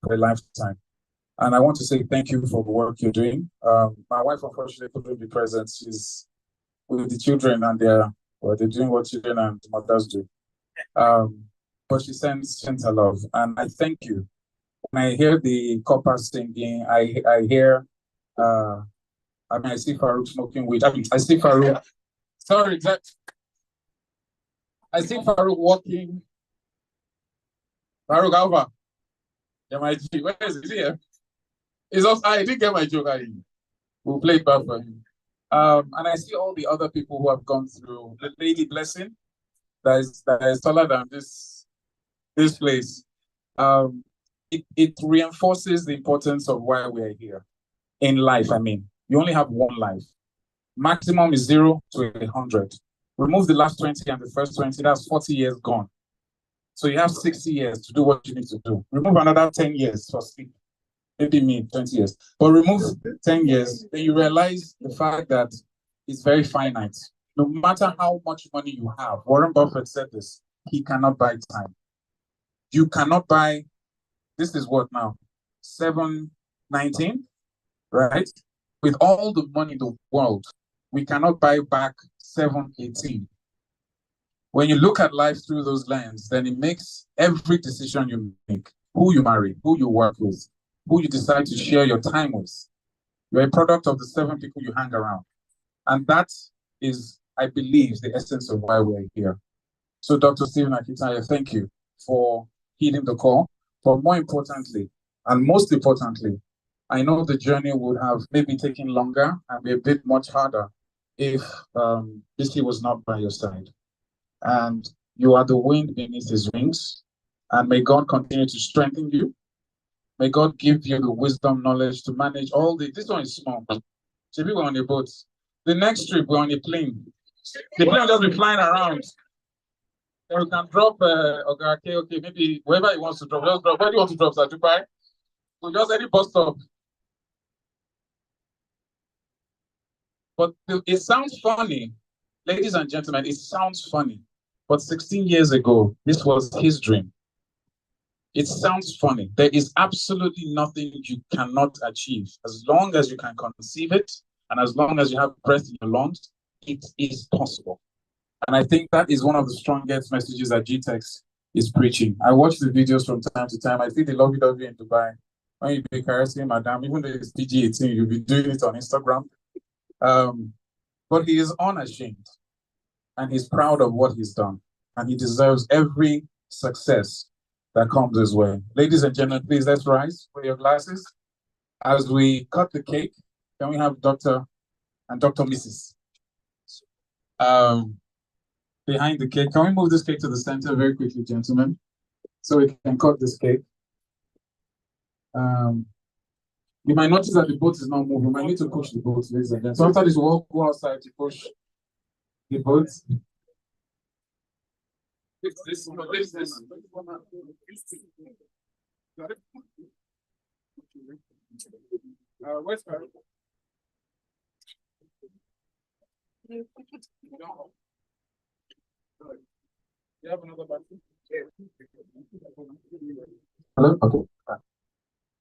[SPEAKER 12] for a lifetime. And I want to say thank you for the work you're doing. My wife, unfortunately, couldn't be present. She's with the children and they're doing what children and mothers do. But she sends her love. And I thank you. When I hear the coppers singing, I hear, I see Farouk smoking weed. I see Farouk, sorry, I see Farouk walking. Farouk Alva. Where is he here? It's also, I didn't get my joke. We'll play it back for him. And I see all the other people who have gone through. The Lady Blessing, that is taller than this place. It reinforces the importance of why we are here in life. I mean, you only have one life. Maximum is 0 to 100. Remove the last 20 and the first 20, that's 40 years gone. So you have 60 years to do what you need to do. Remove another 10 years for sleep. Maybe me, 20 years. But remove 10 years, then you realize the fact that it's very finite. No matter how much money you have, Warren Buffett said this, he cannot buy time. You cannot buy, this is what now, 719, right? With all the money in the world, we cannot buy back 718. When you look at life through those lenses, then it makes every decision you make, who you marry, who you work with, who you decide to share your time with. You're a product of the 7 people you hang around. And that is, I believe, the essence of why we're here. So Dr. Stephen Akitayo, thank you for heeding the call. But more importantly, and most importantly, I know the journey would have maybe taken longer and be a bit much harder if Bisi was not by your side. And you are the wind beneath his wings. And may God continue to strengthen you. May God give you the wisdom, knowledge to manage all the, this one is small. So we were on a boat. The next trip, we're on a plane. The plane will just be flying around. Or you can drop, okay, maybe wherever he wants to drop, just drop. Where do you want to drop, sir? Dubai? So just any bus stop. But it sounds funny, ladies and gentlemen, it sounds funny. But 16 years ago, this was his dream. It sounds funny. There is absolutely nothing you cannot achieve. As long as you can conceive it, and as long as you have breath in your lungs, it is possible. And I think that is one of the strongest messages that GText is preaching. I watch the videos from time to time. I see the lovey-dovey in Dubai. When you be caressing Madame, even though it's PG-18, you'll be doing it on Instagram. But he is unashamed, and he's proud of what he's done, and he deserves every success that comes his way. Ladies and gentlemen, please, let's rise for your glasses. As we cut the cake, can we have Dr. and Dr. Mrs. Behind the cake? Can we move this cake to the center very quickly, gentlemen, so we can cut this cake? You might notice that the boat is not moving. We might need to push the boat, ladies and gentlemen. So after this, we'll all go outside to push the boat. This. Where's her? You have another battery? Hello? Okay.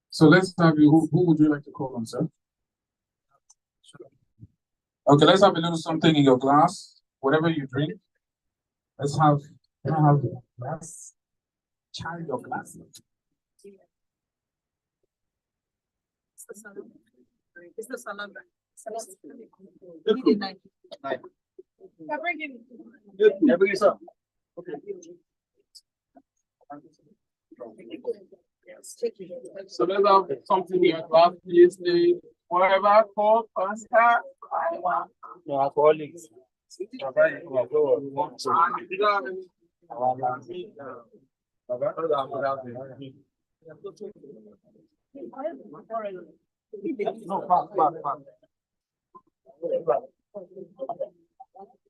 [SPEAKER 12] So let's have you, who would you like to call on, sir? Okay, let's have a little something in your glass, whatever you drink. Let's have, can I have your glass? Carry your glass.
[SPEAKER 10] It's the salad.
[SPEAKER 12] Okay. So let's have something in your glass, please. Whatever, Coke, Fanta, no alcoholics. No, back.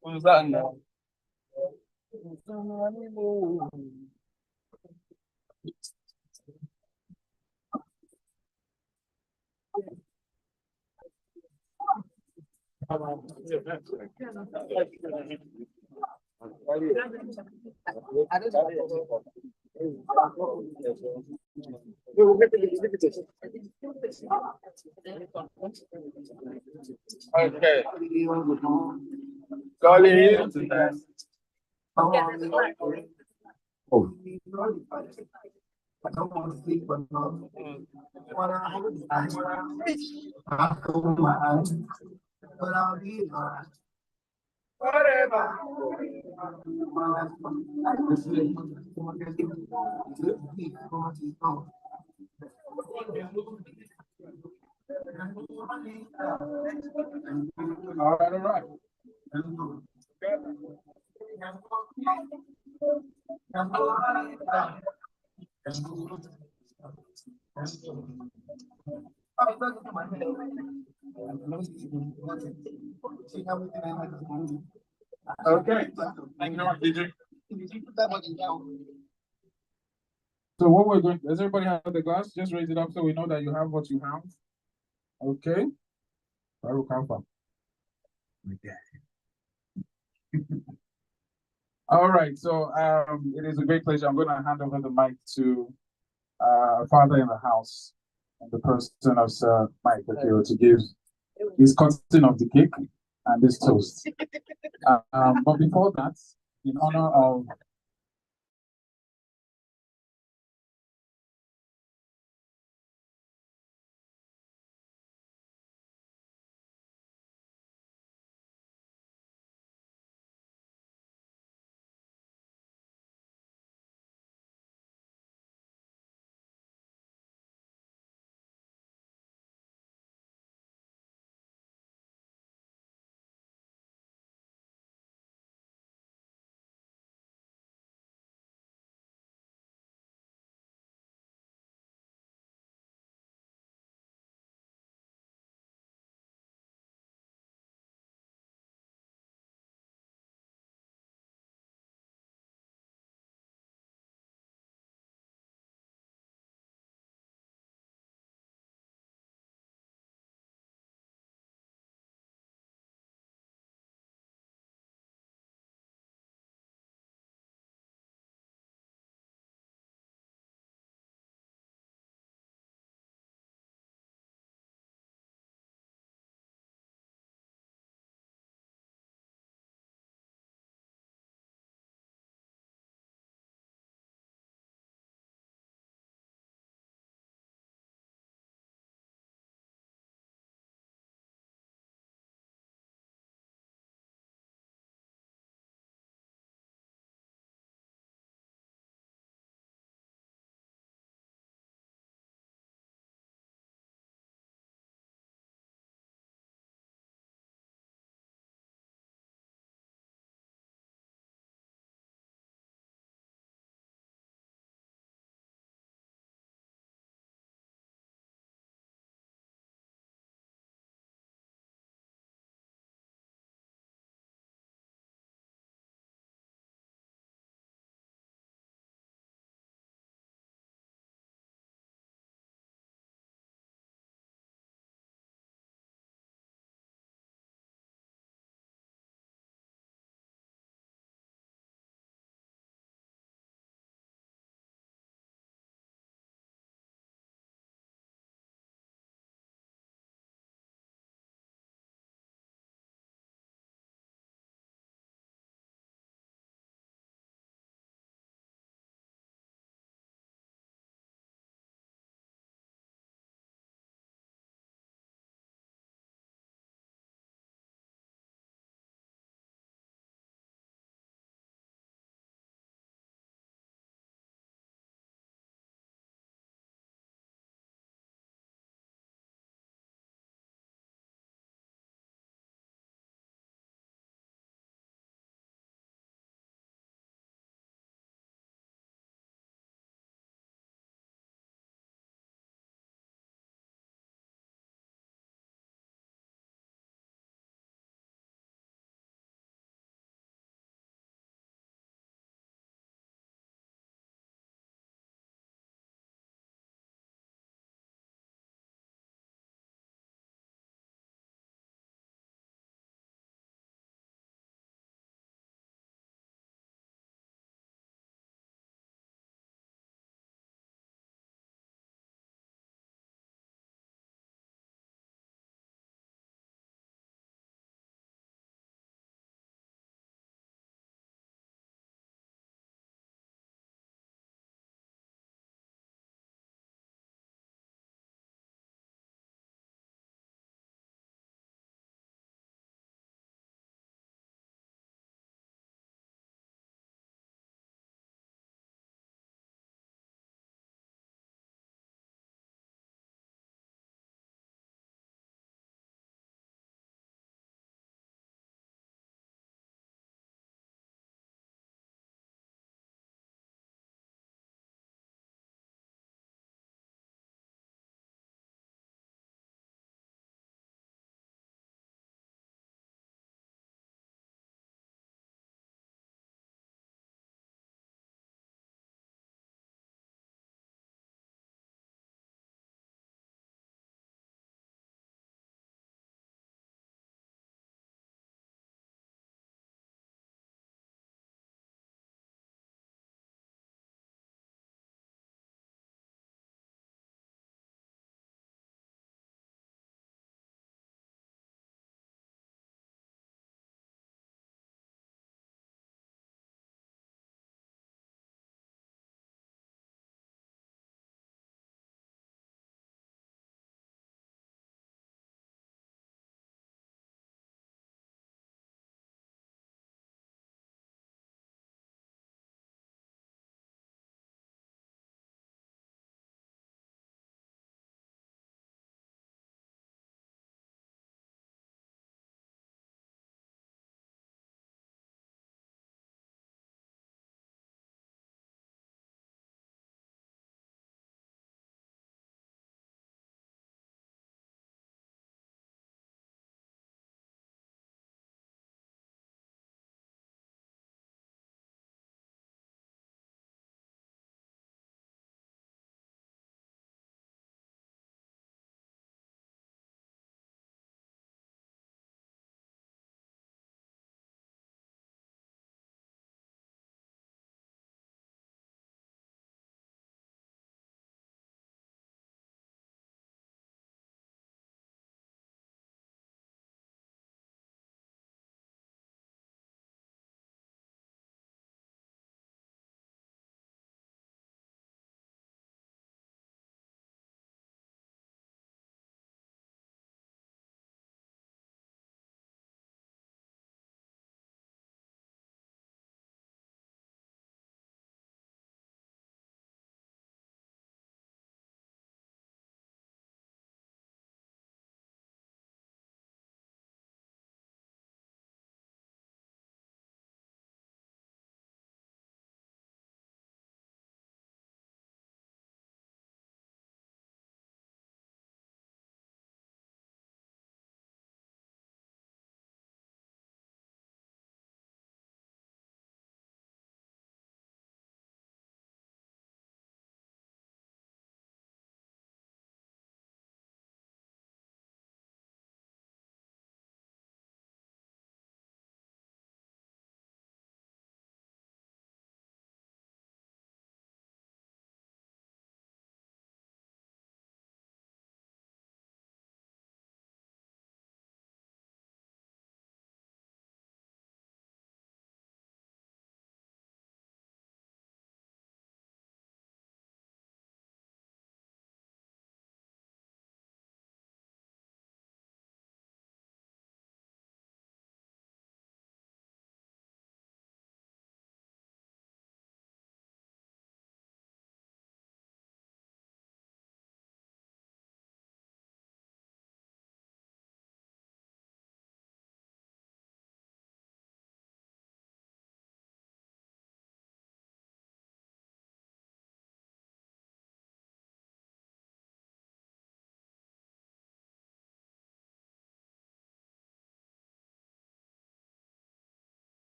[SPEAKER 12] What's that now? Okay. Oh. I don't want to sleep, but when I close my eyes, but I'll be alright. Whatever. All right. Okay. Thank you very much, DJ. So what we're going, does everybody have the glass? Just raise it up so we know that you have what you have. Okay. All right, so it is a great pleasure. I'm going to hand over the mic to our father in the house, and the person of Sir Mike Akiro, to give his cutting of the cake and this toast. But before that, in honor of